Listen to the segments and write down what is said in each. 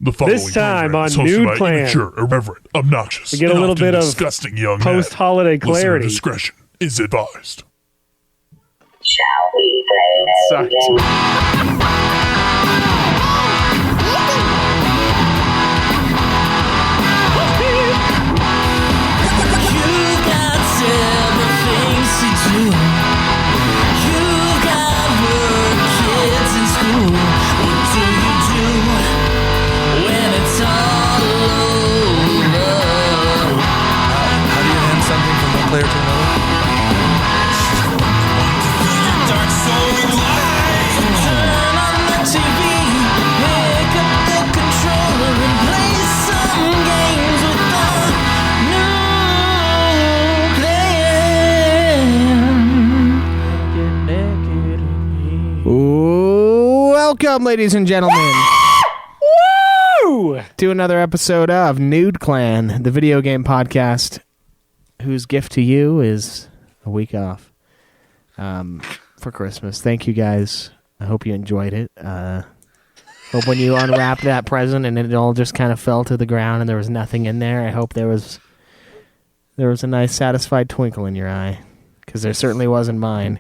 The following This time program is on hosted Nude by Clan. immature, irreverent, obnoxious, We get a and little often bit of disgusting young post-holiday men. Listener clarity. discretion is advised. Shall we play? You've got several things to do. You've got work, kids in school. What do you do when it's all over? How do you hand something from one player to another? Dark soul light. Turn on the TV, pick up the controller and play some games with the Welcome, ladies and gentlemen, Woo! to another episode of Nude Clan, the video game podcast, whose gift to you is a week off for Christmas. Thank you, guys. I hope you enjoyed it. Hope when you unwrapped that present and it all just kind of fell to the ground and there was nothing in there, I hope there was a nice, satisfied twinkle in your eye, because there certainly was in mine.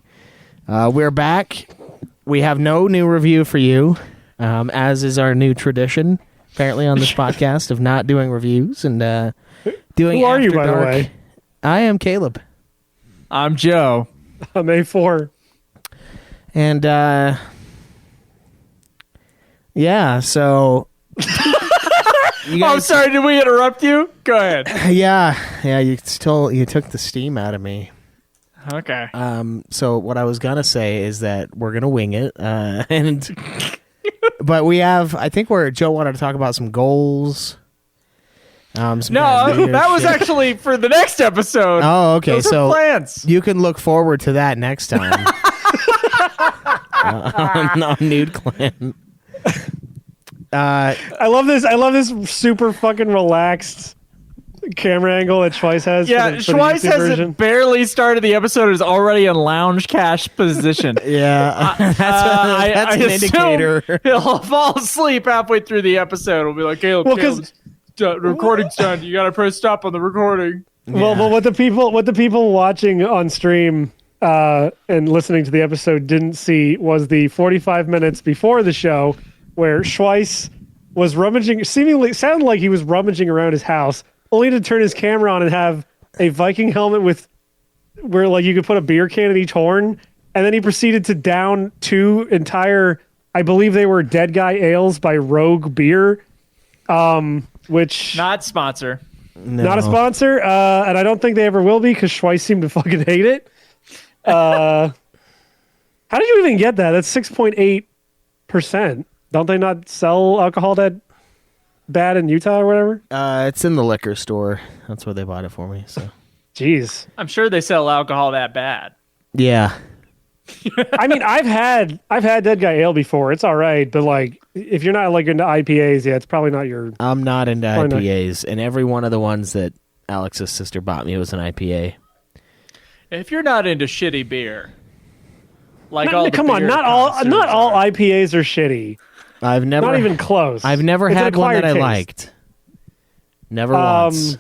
We're back. We have no new review for you, as is our new tradition, apparently, on this podcast of not doing reviews and doing Who are you, After by the Dark. way? I am Caleb. I'm Joe. I'm A4. And, yeah, so... you I'm guys, sorry, did we interrupt you? Go ahead. yeah, you took the steam out of me. Okay. So what I was gonna say is that we're gonna wing it, but we have. I think Joe wanted to talk about some goals. Some No, kind of New Year's that was shit. actually for the next episode. Oh, okay. Those are So plans. you can look forward to that next time on Nude Clan. I love this super fucking relaxed camera angle that Schweiss has. Yeah, for the Schweiss YouTube version. hasn't barely started the episode, is already in lounge cash position. Yeah, that's an assume indicator. He'll fall asleep halfway through the episode. We'll be like, Caleb, Well, 'cause- the recording's done. You gotta press stop on the recording. Well, but what the people watching on stream and listening to the episode didn't see was the 45 minutes before the show where Schweiss was rummaging, seemingly sounded like he was rummaging around his house, only to turn his camera on and have a Viking helmet where like you could put a beer can in each horn, and then he proceeded to down two entire, I believe they were Dead Guy Ales by Rogue Beer, which Not sponsor. No. not a sponsor, and I don't think they ever will be because Schweiss seemed to fucking hate it. How did you even get that? That's 6.8%. Don't they not sell alcohol that bad in Utah or whatever? It's in the liquor store. That's where they bought it for me. So Jeez. I'm sure they sell alcohol that bad. yeah. I mean, I've had Dead Guy Ale before. It's all right, but like if you're not like into IPAs, yeah, it's probably not your. I'm not into Why not? IPAs, and every one of the ones that Alex's sister bought me was an IPA. If you're not into shitty beer, like all the Come on, beer not all connoisseurs IPAs are shitty. I've never, Not even close. I've never It's an had one that I acquired taste. liked. Never once.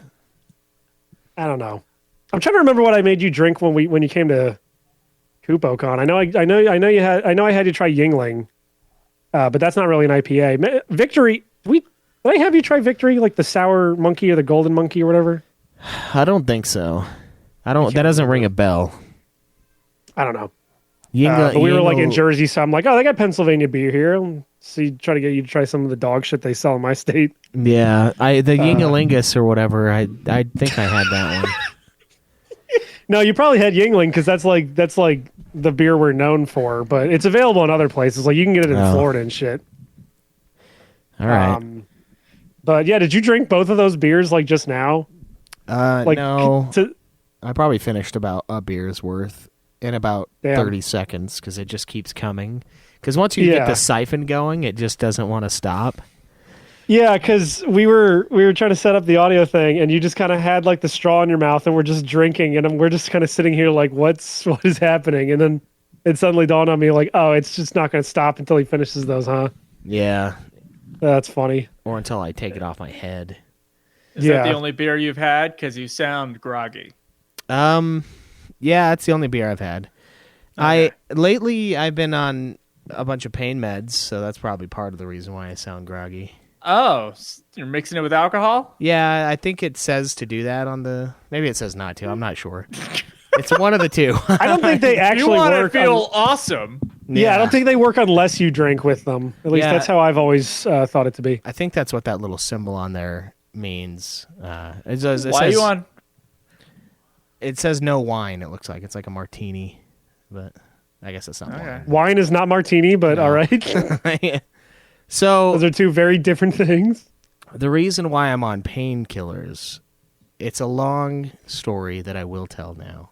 I don't know. I'm trying to remember what I made you drink when you came to KupoCon. I know I had you try Yingling, but that's not really an IPA. Victory. Did I have you try Victory, like the sour monkey or the golden monkey or whatever? I don't think so. That doesn't ring a bell. I don't know. Yingling, But we were like in Jersey, so I'm like, oh, they got Pennsylvania beer here. Try to get you to try some of the dog shit they sell in my state. Yeah, the Yingalingus or whatever. I think I had that one. No, you probably had Yingling because that's like the beer we're known for, but it's available in other places. Like you can get it in Oh. Florida and shit. All right. But yeah, did you drink both of those beers like just now? Like no. to- I probably finished about a beer's worth in about Damn. 30 seconds because it just keeps coming. Because once you get the siphon going, it just doesn't want to stop. Yeah, because we were trying to set up the audio thing, and you just kind of had like the straw in your mouth, and we're just drinking, and we're just kind of sitting here like, what is happening? And then it suddenly dawned on me like, oh, it's just not going to stop until he finishes those, huh? Yeah. That's funny. or until I take it off my head. Is that the Yeah. only beer you've had? Because you sound groggy. Yeah, that's the only beer I've had. Okay. Lately I've been on a bunch of pain meds, so that's probably part of the reason why I sound groggy. Oh, you're mixing it with alcohol? Yeah, I think it says to do that on the. Maybe it says not to. I'm not sure. It's one of the two. I don't think they You actually want to work. feel awesome. Yeah, I don't think they work unless you drink with them. At least Yeah. that's how I've always thought it to be. I think that's what that little symbol on there means. It says, Why are you on? It says no wine. It looks like it's like a martini, but I guess it's not Okay. Wine is not martini, but all right. wine. So Those are two very different things. the reason why I'm on painkillers, it's a long story that I will tell now.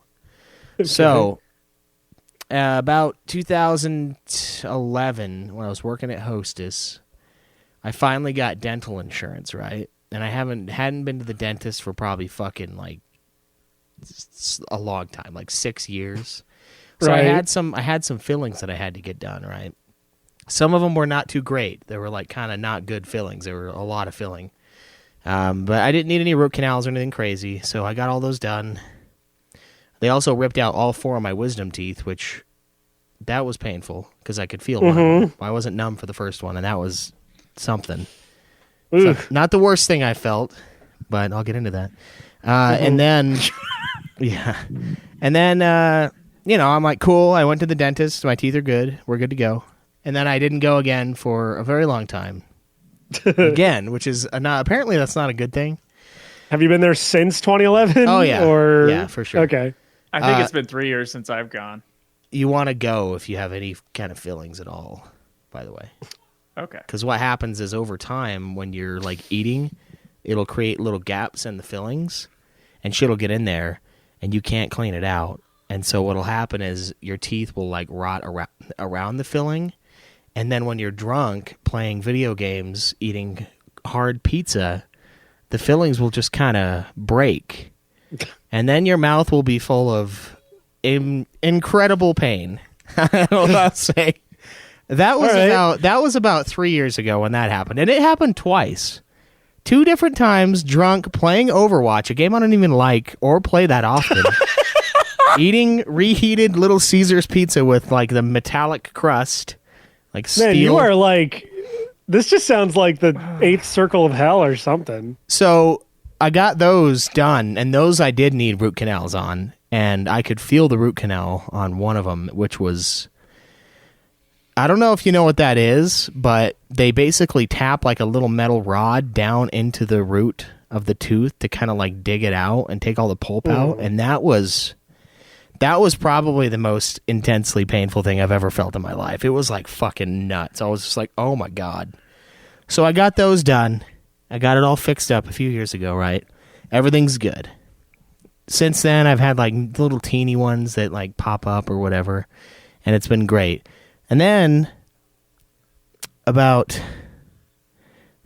So, about 2011, when I was working at Hostess, I finally got dental insurance, right? And I hadn't been to the dentist for probably fucking like a long time, like 6 years. So Right. I had some fillings that I had to get done, right? Some of them were not too great. They were like kind of not good fillings. They were a lot of filling. But I didn't need any root canals or anything crazy, so I got all those done. They also ripped out all 4 of my wisdom teeth, which that was painful because I could feel one of them. I wasn't numb for the first one, and that was something. So, Ugh. not the worst thing I felt, but I'll get into that. And then, yeah. And then, I'm like, cool. I went to the dentist. My teeth are good. We're good to go. And then I didn't go again for a very long time. Again, which is apparently that's not a good thing. Have you been there since 2011? Oh, yeah. Or... Yeah, for sure. Okay. I think it's been 3 years since I've gone. You want to go if you have any kind of fillings at all, by the way. Okay. Because what happens is over time, when you're like eating, it'll create little gaps in the fillings, and shit'll get in there, and you can't clean it out. And so what'll happen is your teeth will like rot around the filling, and then when you're drunk playing video games, eating hard pizza, the fillings will just kind of break, and then your mouth will be full of incredible pain. I don't know what I'll say. That was about 3 years ago when that happened, and it happened twice. 2 different times, drunk, playing Overwatch, a game I don't even like or play that often. Eating reheated Little Caesars pizza with like the metallic crust, like steel. Man, you are like... This just sounds like the 8th circle of hell or something. So I got those done, and those I did need root canals on, and I could feel the root canal on one of them, which was... I don't know if you know what that is, but they basically tap like a little metal rod down into the root of the tooth to kind of like dig it out and take all the pulp out, and that was probably the most intensely painful thing I've ever felt in my life. It was like fucking nuts. I was just like, oh my God. So I got those done. I got it all fixed up a few years ago, right? Everything's good. Since then, I've had like little teeny ones that like pop up or whatever, and it's been great. And then about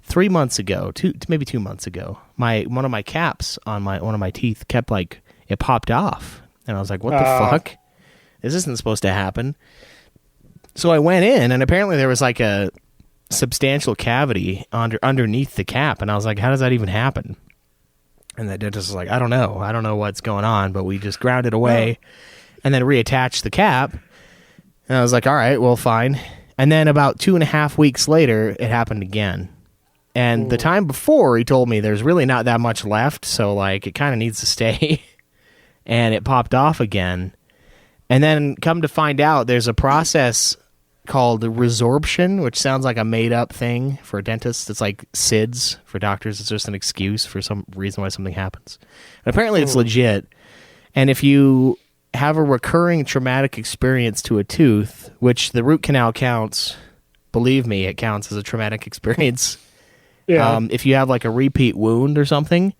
3 months ago, maybe 2 months ago, one of my caps on one of my teeth kept like, it popped off. And I was like, what the fuck? This isn't supposed to happen. So I went in, and apparently there was like a substantial cavity underneath the cap. And I was like, how does that even happen? And the dentist was like, I don't know what's going on, but we just ground it away and then reattached the cap. And I was like, all right, well, fine. And then about 2.5 weeks later, it happened again. And the time before, he told me there's really not that much left, so like it kind of needs to stay. And it popped off again. And then come to find out, there's a process called resorption, which sounds like a made-up thing for dentists. It's like SIDS for doctors. It's just an excuse for some reason why something happens. And apparently it's legit. And if you have a recurring traumatic experience to a tooth, which the root canal counts, believe me, it counts as a traumatic experience. Yeah. If you have like a repeat wound or something,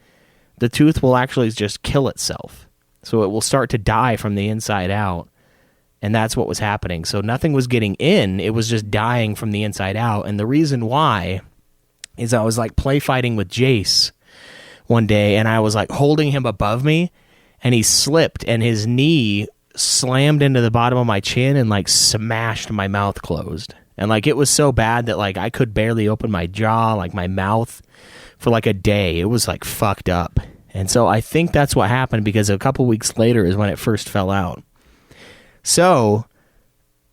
the tooth will actually just kill itself. So it will start to die from the inside out. And that's what was happening. So nothing was getting in. It was just dying from the inside out. And the reason why is I was like play fighting with Jace one day, and I was like holding him above me, and he slipped, and his knee slammed into the bottom of my chin and like smashed my mouth closed. And like it was so bad that like I could barely open my jaw, like my mouth, for like a day. It was like fucked up. And so I think that's what happened, because a couple weeks later is when it first fell out. So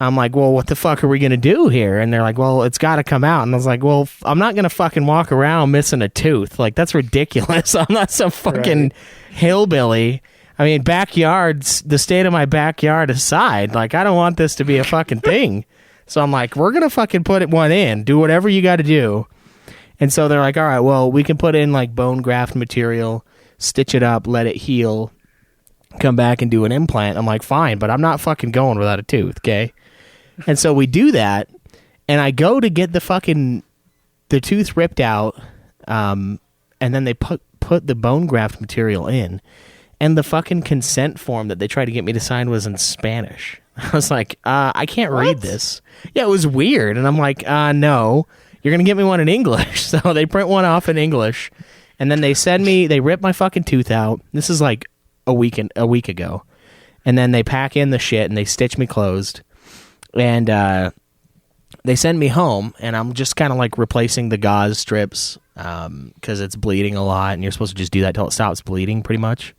I'm like, well, what the fuck are we going to do here? And they're like, well, it's got to come out. And I was like, well, I'm not going to fucking walk around missing a tooth. Like, that's ridiculous. I'm not some fucking hillbilly. I mean, backyards, the state of my backyard aside, like, I don't want this to be a fucking thing. So I'm like, we're going to fucking put one in. Do whatever you got to do. And so they're like, all right, well, we can put in, like, bone graft material, stitch it up, let it heal, come back and do an implant. I'm like, fine, but I'm not fucking going without a tooth, okay? And so we do that, and I go to get the tooth ripped out, and then they put the bone graft material in, and the fucking consent form that they tried to get me to sign was in Spanish. I was like, I can't read this. Yeah, it was weird, and I'm like, no, you're gonna get me one in English. So they print one off in English, and then they rip my fucking tooth out. This is like a week ago, and then they pack in the shit and they stitch me closed. And they send me home, and I'm just kind of like replacing the gauze strips because it's bleeding a lot, and you're supposed to just do that till it stops bleeding, pretty much.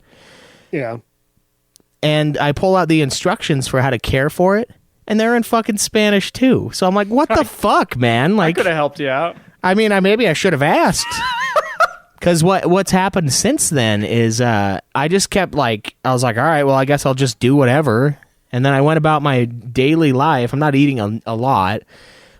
Yeah. And I pull out the instructions for how to care for it, and they're in fucking Spanish too. So I'm like, what the fuck, man? Like, I could have helped you out. I mean, maybe I should have asked. Because what's happened since then is I just kept like, I was like, all right, well, I guess I'll just do whatever. And then I went about my daily life. I'm not eating a lot,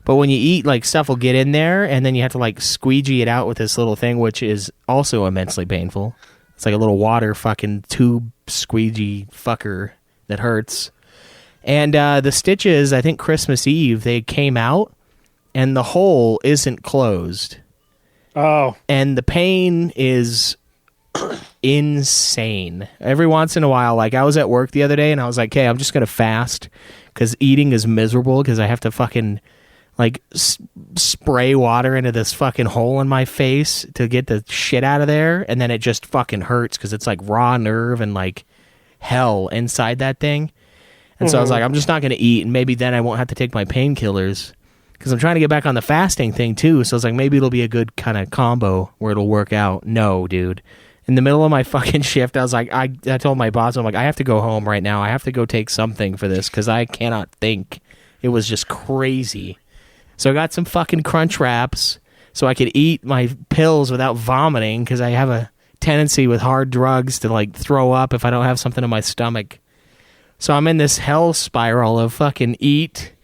but when you eat, like, stuff will get in there, and then you have to, like, squeegee it out with this little thing, which is also immensely painful. It's like a little water fucking tube squeegee fucker that hurts. And the stitches, I think Christmas Eve, they came out, and the hole isn't closed. Oh. And the pain is insane. Every once in a while, like, I was at work the other day and I was like, okay, I'm just gonna fast because eating is miserable because I have to fucking like spray water into this fucking hole in my face to get the shit out of there, and then it just fucking hurts because it's like raw nerve and like hell inside that thing. And so I was like, I'm just not gonna eat, and maybe then I won't have to take my painkillers because I'm trying to get back on the fasting thing too. So I was like, maybe it'll be a good kind of combo where it'll work out. No, dude. In the middle of my fucking shift, I was like, I told my boss, I'm like, I have to go home right now. I have to go take something for this because I cannot think. It was just crazy. So I got some fucking Crunch Wraps so I could eat my pills without vomiting because I have a tendency with hard drugs to like throw up if I don't have something in my stomach. So I'm in this hell spiral of fucking eat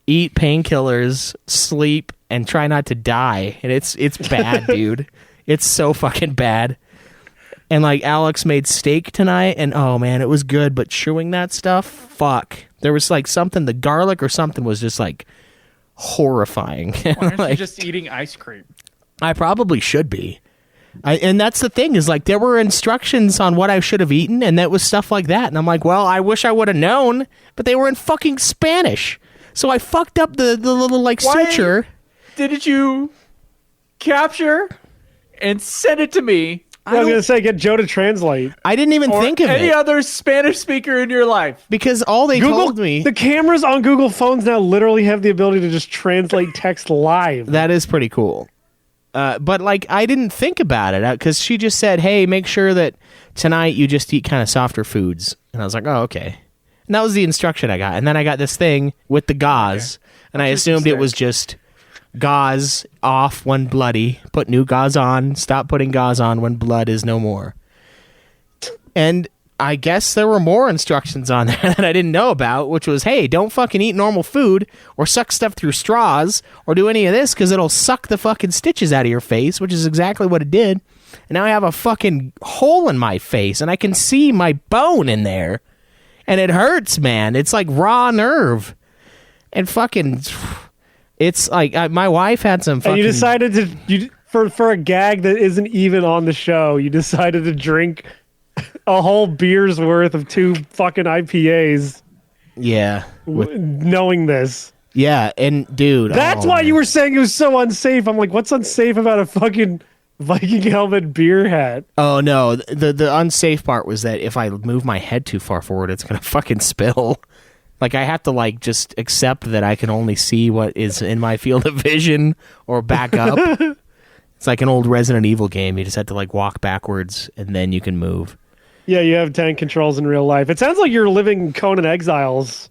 painkillers, sleep, and try not to die. And it's bad, dude. It's so fucking bad. And like Alex made steak tonight, and oh man, it was good. But chewing that stuff, fuck. There was like something, the garlic or something was just like horrifying. Why aren't like, you just eating ice cream? I probably should be. And that's the thing is like there were instructions on what I should have eaten, and that was stuff like that. And I'm like, well, I wish I would have known, but they were in fucking Spanish. So I fucked up the little like suture. Didn't you capture and send it to me? I was going to say, get Joe to translate. I didn't even Or think of any it. other Spanish speaker in your life. Because all they told me... The cameras on Google phones now literally have the ability to just translate text live. That is pretty cool. But, like, I didn't think about it because she just said, hey, make sure that tonight you just eat kind of softer foods. And I was like, oh, okay. And that was the instruction I got. And then I got this thing with the gauze, and I assumed it was just gauze off when bloody, put new gauze on, stop putting gauze on when blood is no more. And I guess there were more instructions on there that I didn't know about, which was, hey, don't fucking eat normal food or suck stuff through straws or do any of this because it'll suck the fucking stitches out of your face, which is exactly what it did. And now I have a fucking hole in my face and I can see my bone in there. And it hurts, man. It's like raw nerve. And fucking... It's like my wife had some fucking... And you decided to... For a gag that isn't even on the show, you decided to drink a whole beer's worth of 2 fucking IPAs. Yeah. Knowing this. Yeah, and dude... That's why you were saying it was so unsafe. I'm like, what's unsafe about a fucking Viking helmet beer hat? Oh, no. The unsafe part was that if I move my head too far forward, it's going to fucking spill. Like, I have to, like, just accept that I can only see what is in my field of vision or back up. It's like an old Resident Evil game. You just have to, like, walk backwards, and then you can move. Yeah, you have tank controls in real life. It sounds like you're living Conan Exiles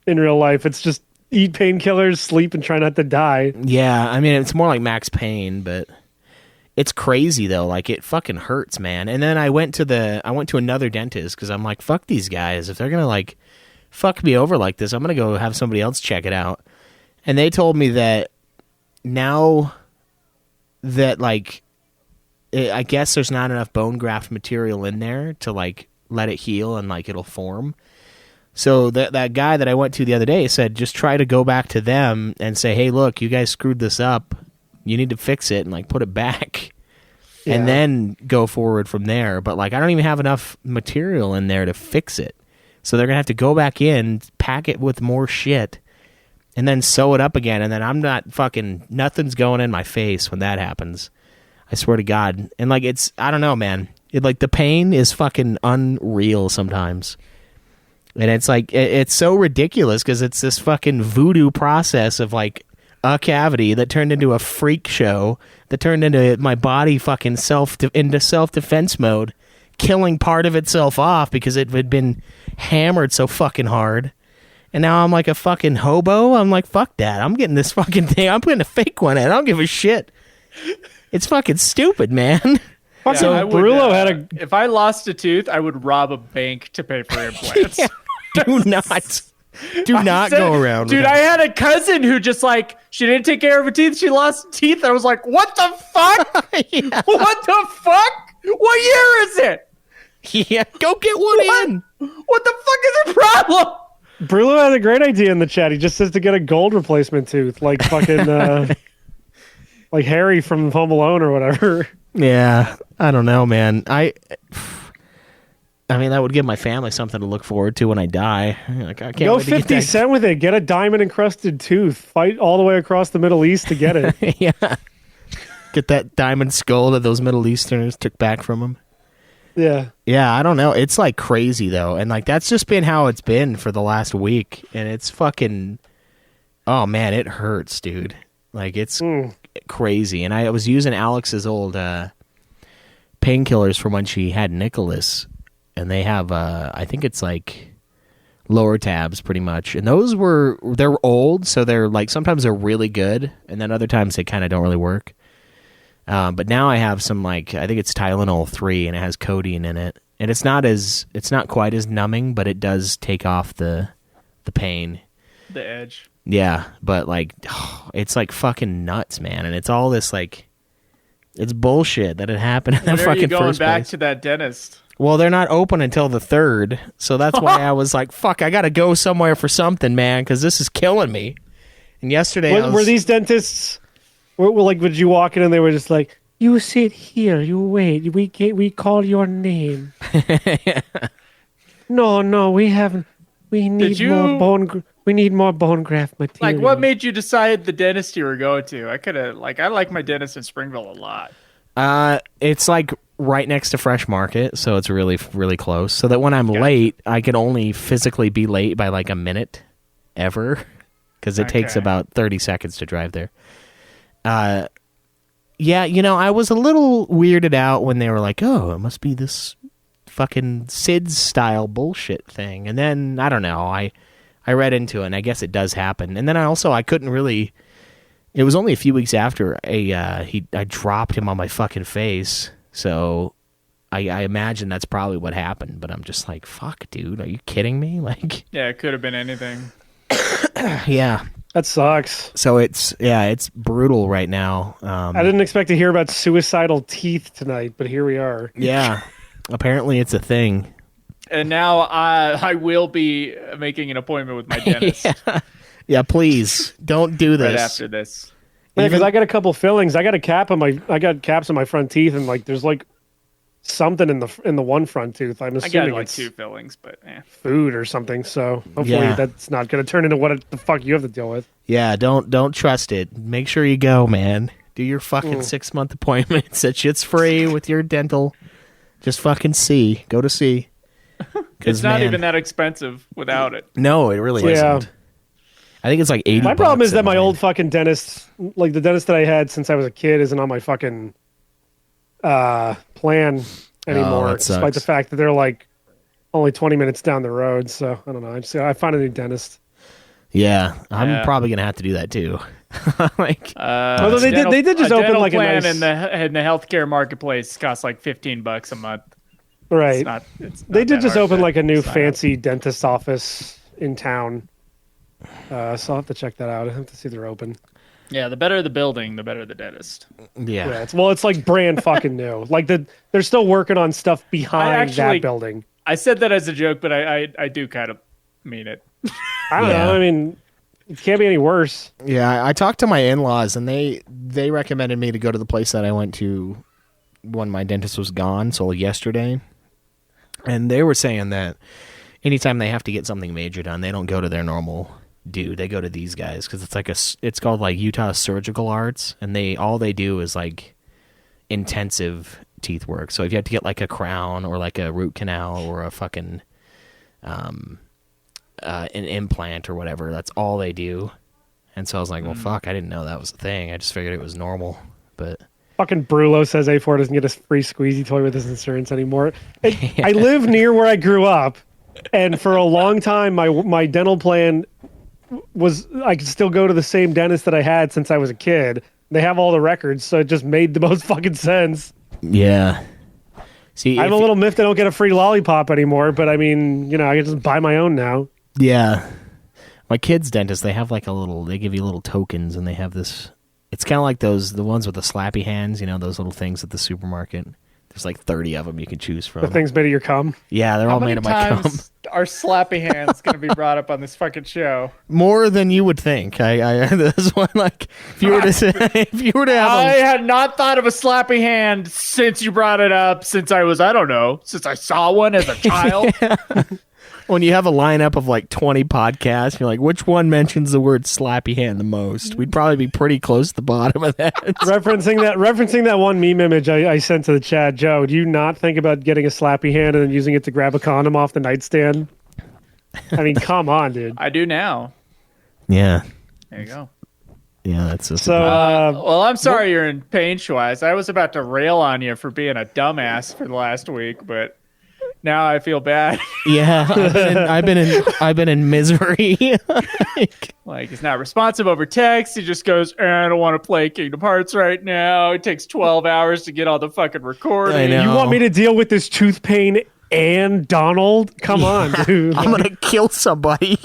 in real life. It's just eat painkillers, sleep, and try not to die. Yeah, I mean, it's more like Max Payne, but it's crazy, though. Like, it fucking hurts, man. And then I went to another dentist, because I'm like, fuck these guys. If they're going to, like, fuck me over like this, I'm going to go have somebody else check it out. And they told me that now that, like, I guess there's not enough bone graft material in there to, like, let it heal and, like, it'll form. So that guy that I went to the other day said, just try to go back to them and say, hey, look, you guys screwed this up. You need to fix it and, like, put it back. Yeah. And then go forward from there. But, like, I don't even have enough material in there to fix it. So they're going to have to go back in, pack it with more shit, and then sew it up again. And then nothing's going in my face when that happens. I swear to God. And, like, I don't know, man. Like, the pain is fucking unreal sometimes. And it's, like, it's so ridiculous because it's this fucking voodoo process of, like, a cavity that turned into a freak show, that turned into my body fucking into self-defense mode, killing part of itself off because it had been hammered so fucking hard. And now I'm like a fucking hobo. I'm like, fuck that. I'm getting this fucking thing. I'm putting a fake one in. I don't give a shit. It's fucking stupid, man. So Brulo had if I lost a tooth, I would rob a bank to pay for implants. Yeah. Do not go around. Dude, I had a cousin who just, like, she didn't take care of her teeth. She lost teeth. And I was like, what the fuck? Yeah. What the fuck? What year is it? Yeah, go get one in. What the fuck is the problem? Brulo had a great idea in the chat. He just says to get a gold replacement tooth, like fucking, like Harry from Home Alone or whatever. Yeah, I don't know, man. I mean, that would give my family something to look forward to when I die. Like, I can't Go wait to get 50 Cent with it. Get a diamond encrusted tooth. Fight all the way across the Middle East to get it. Yeah. Get that diamond skull that those Middle Easterners took back from them. Yeah. Yeah, I don't know. It's, like, crazy, though. And, like, that's just been how it's been for the last week. And it's fucking... Oh, man, it hurts, dude. Like, it's crazy. And I was using Alex's old painkillers from when she had Nicholas. And they have, I think it's, like, lower tabs, pretty much. And they're old, so they're, like, sometimes they're really good. And then other times they kind of don't really work. But now I have some, like, I think it's Tylenol 3, and it has codeine in it. And it's not quite as numbing, but it does take off the pain. The edge. Yeah, but, like, it's, like, fucking nuts, man. And it's all this, like, it's bullshit that it happened in the fucking first place. When are you going back to that dentist? Well, they're not open until the 3rd, so that's why I was like, fuck, I gotta go somewhere for something, man, because this is killing me. And yesterday Were these dentists... Like, would you walk in and they were just like, you sit here, you wait, we call your name. No, we haven't. We need more bone. We need more bone graft material. Like, what made you decide the dentist you were going to? I like my dentist in Springville a lot. It's like right next to Fresh Market, so it's really, really close. So that when I'm late, I can only physically be late by like a minute ever, because it takes about 30 seconds to drive there. Yeah, you know, I was a little weirded out when they were like, oh, it must be this fucking SIDS style bullshit thing. And then, I don't know, I read into it, and I guess it does happen. And then I couldn't really, it was only a few weeks after I dropped him on my fucking face. So I imagine that's probably what happened. But I'm just like, fuck, dude, are you kidding me? Like, yeah, it could have been anything. Yeah. That sucks. So it's brutal right now. I didn't expect to hear about suicidal teeth tonight, but here we are. Yeah, apparently it's a thing. And now I will be making an appointment with my dentist. Yeah, please don't do this right after this. Yeah, because I got a couple fillings. I got caps on my front teeth, and like there's like something in the one front tooth. I'm assuming I got like it's 2 fillings, but food or something. So hopefully that's not going to turn into what the fuck you have to deal with. Yeah, don't trust it. Make sure you go, man. Do your fucking 6-month appointments. That shit's free with your dental. Just fucking go to see. It's not even that expensive without it. No, it really Yeah. isn't. I think it's like 80. My problem is bucks at that my mine. old fucking dentist, like the dentist that I had since I was a kid, isn't on my fucking plan anymore. that Despite sucks. the fact that they're like only 20 minutes down the road. So I don't know. I find a new dentist. Yeah, I'm Yeah. probably gonna have to do that too. Like, Although they did just open dental like a plan nice in the healthcare marketplace costs like $15 a month. right. It's not They did that just hard open to like a new sign up. fancy dentist office in town. So I'll have to check that out. I have to see they're open. Yeah, the better the building, the better the dentist. yeah, Yeah, it's like brand fucking new. Like they're still working on stuff behind actually- that building. I said that as a joke, but I do kind of mean it. I don't Yeah. know. I mean, it can't be any worse. yeah. I talked to my in-laws, and they recommended me to go to the place that I went to when my dentist was gone. So yesterday, and they were saying that anytime they have to get something major done, they don't go to their normal dude. They go to these guys because it's called like Utah Surgical Arts, and all they do is like intensive teeth work. So if you have to get like a crown or like a root canal or a fucking an implant or whatever, that's all they do. And so I was like, well, fuck, I didn't know that was a thing. I just figured it was normal. But Fucking Brulo says A4 doesn't get a free squeezy toy with his insurance anymore. I live near where I grew up, and for a long time, my dental plan was I could still go to the same dentist that I had since I was a kid. They have all the records, so it just made the most fucking sense. yeah, see, I'm a little miffed I don't get a free lollipop anymore, but I mean, I can just buy my own now. yeah. My kid's dentist, they have like they give you little tokens, and they have this. It's kind of like the ones with the slappy hands, those little things at the supermarket. There's like 30 of them you can choose from. The thing's made of your cum. Yeah, they're How all many made of my cum. times are slappy hands going to be brought up on this fucking show? More than you would think. I this one like if you were to have I had not thought of a slappy hand since you brought it up. Since I saw one as a child. when you have a lineup of like 20 podcasts, you're like, which one mentions the word slappy hand the most? We'd probably be pretty close to the bottom of that. referencing that one meme image I sent to the chat, Joe, do you not think about getting a slappy hand and then using it to grab a condom off the nightstand? I mean, come on, dude. I do now. Yeah. There you go. Yeah, that's just So, Well, I'm sorry you're in pain, Schweiss. I was about to rail on you for being a dumbass for the last week, but now I feel bad. yeah. I've been in misery. Like, he's not responsive over text. He just goes, I don't want to play Kingdom Hearts right now. It takes 12 hours to get all the fucking recording. I know. you want me to deal with this tooth pain and Donald? Come on, dude. I'm gonna kill somebody.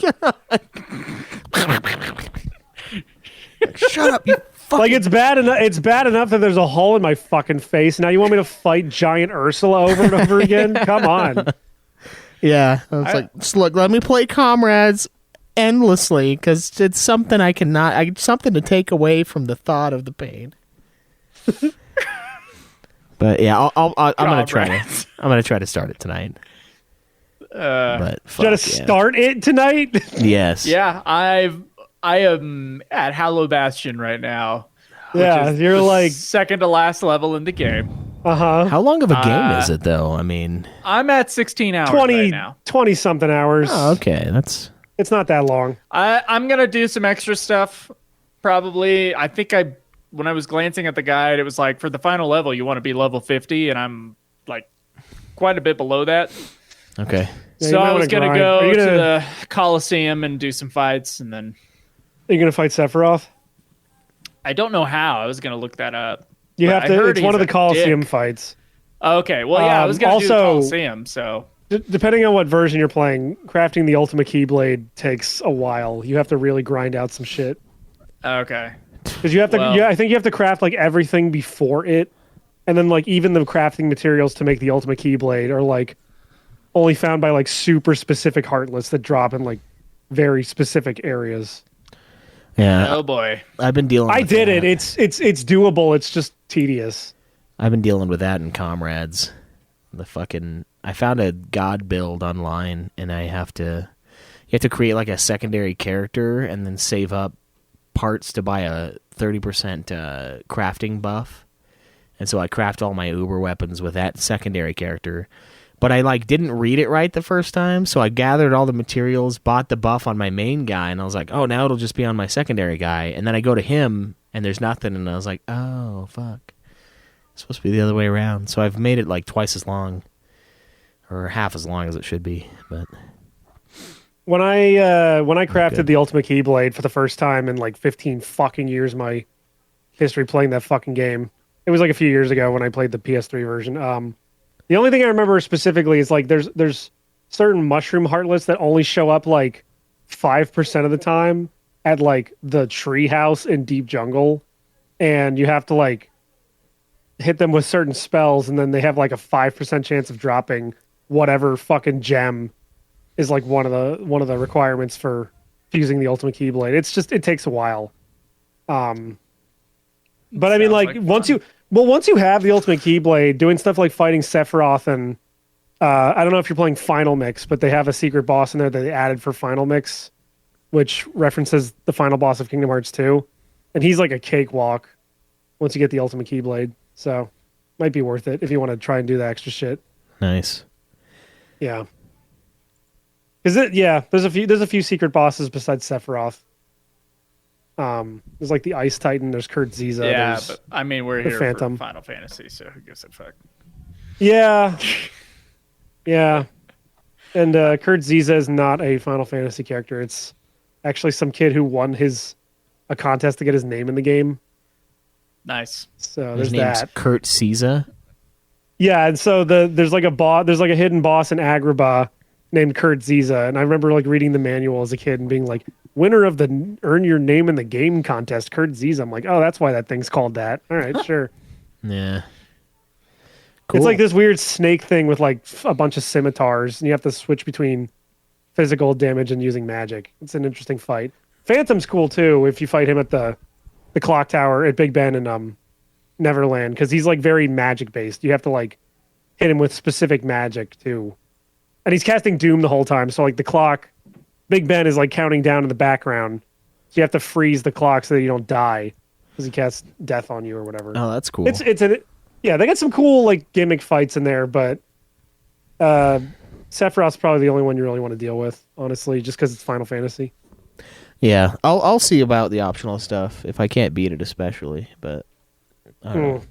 Shut up, you fucking. Like it's bad enough. It's bad enough that there's a hole in my fucking face. Now you want me to fight giant Ursula over and over again? Come on. Yeah, it's like, just look, let me play Comrades endlessly because it's something something to take away from the thought of the pain. But yeah, I'm gonna try Comrades. I'm gonna try to start it tonight. But fuck, Gotta start it tonight. Yes. Yeah, I am at Hallow Bastion right now. Yeah, you're The like, second to last level in the game. How long of a game is it though? I mean, I'm at 16 hours right now. 20 something hours. oh, okay, that's It's not that long. I'm gonna do some extra stuff. Probably, I think when I was glancing at the guide, it was like for the final level, you want to be level 50, and I'm like quite a bit below that. okay. Yeah, So you might I was wanna gonna grind. go Are you to gonna- the Coliseum and do some fights, and then Are you gonna fight Sephiroth? I don't know how. I was gonna look that up. You But have I to. heard It's one of the he's a Coliseum dick. fights. Okay, well, yeah, I was gonna do the also- Coliseum, so Depending on what version you're playing, crafting the ultimate Keyblade takes a while. You have to really grind out some shit okay. because you have to. Well- yeah, I think you have to craft like everything before it, and then like even the crafting materials to make the ultimate Keyblade are like only found by like super specific heartless that drop in like very specific areas. Yeah, Oh boy. I've been dealing. I with did that. it. It's doable. It's just tedious. I've been dealing with that in Comrades. I found a god build online, and you have to create like a secondary character and then save up parts to buy a 30% crafting buff. And so I craft all my uber weapons with that secondary character. but I like didn't read it right the first time, so I gathered all the materials, bought the buff on my main guy, and I was like, oh, now it'll just be on my secondary guy. And then I go to him, and there's nothing, and I was like, oh, fuck. It's supposed to be the other way around. So I've made it like twice as long, or half as long as it should be. But when I crafted the Ultimate Keyblade for the first time in like 15 fucking years, my history playing that fucking game. It was like a few years ago when I played the PS3 version. The only thing I remember specifically is like there's certain mushroom heartlets that only show up like 5% of the time at like the tree house in Deep Jungle, and you have to like hit them with certain spells, and then they have like a 5% chance of dropping whatever fucking gem is like one of the requirements for fusing the Ultimate Keyblade. It's just it takes a while. But I mean, like once you have the Ultimate Keyblade, doing stuff like fighting Sephiroth and I don't know if you're playing Final Mix, but they have a secret boss in there that they added for Final Mix, which references the final boss of Kingdom Hearts 2, and he's like a cakewalk once you get the Ultimate Keyblade. So might be worth it if you want to try and do the extra shit. nice. Yeah. There's a few secret bosses besides Sephiroth. There's like the Ice Titan. There's Kurt Ziza. Yeah, there's but I mean, we're the here Phantom. for Final Fantasy, so who gives a fuck? Yeah, yeah. And Kurt Ziza is not a Final Fantasy character. It's actually some kid who won a contest to get his name in the game. Nice. So His there's name's that. Kurt Caesar. Yeah, and so there's like a hidden boss in Agrabah named Kurt Ziza, and I remember like reading the manual as a kid and being like, winner of the earn your name in the game contest, Kurt Ziza. I'm like, oh, that's why that thing's called that. All right, sure. Yeah. Cool. It's like this weird snake thing with like a bunch of scimitars, and you have to switch between physical damage and using magic. It's an interesting fight. Phantom's cool too if you fight him at the clock tower at Big Ben and Neverland, because he's like very magic based. You have to like hit him with specific magic too, and he's casting Doom the whole time. So like the clock, Big Ben is like counting down in the background. So you have to freeze the clock so that you don't die because he casts death on you or whatever. Oh, that's cool. Yeah, they got some cool like gimmick fights in there, but Sephiroth's probably the only one you really want to deal with, honestly, just because it's Final Fantasy. Yeah, I'll see about the optional stuff if I can't beat it, especially. But I don't know.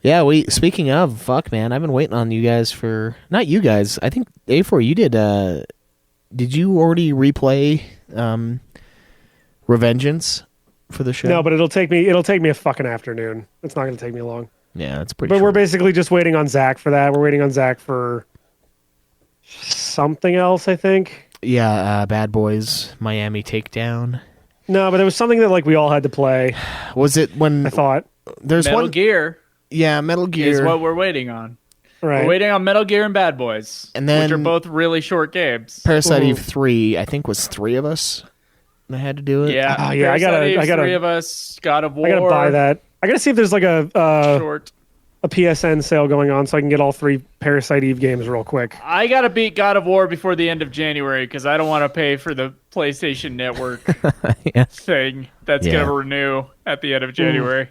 Yeah, speaking of, fuck, man, I've been waiting on you guys for not you guys. I think A4 you did. Did you already replay Revengeance for the show? No, but it'll take me a fucking afternoon. It's not going to take me long. Yeah, it's pretty. But short. we're basically just waiting on Zach for that. We're waiting on Zach for something else, I think. Yeah, Bad Boys Miami Takedown. No, but there was something that like we all had to play. Was it when I thought there's Metal one? Gear Yeah, Metal Gear is what we're waiting on. right. We're waiting on Metal Gear and Bad Boys, And then- which are both really short games. Parasite Ooh. Eve 3. I think was 3 of us that had to do it. Yeah, Oh, yeah, I Parasite gotta- Eve, three of us. God of War. I gotta buy that. I gotta see if there's like a Short. PSN sale going on so I can get all 3 Parasite Eve games real quick. I gotta beat God of War before the end of January because I don't want to pay for the PlayStation Network Yeah. thing that's Yeah. gonna renew at the end of January.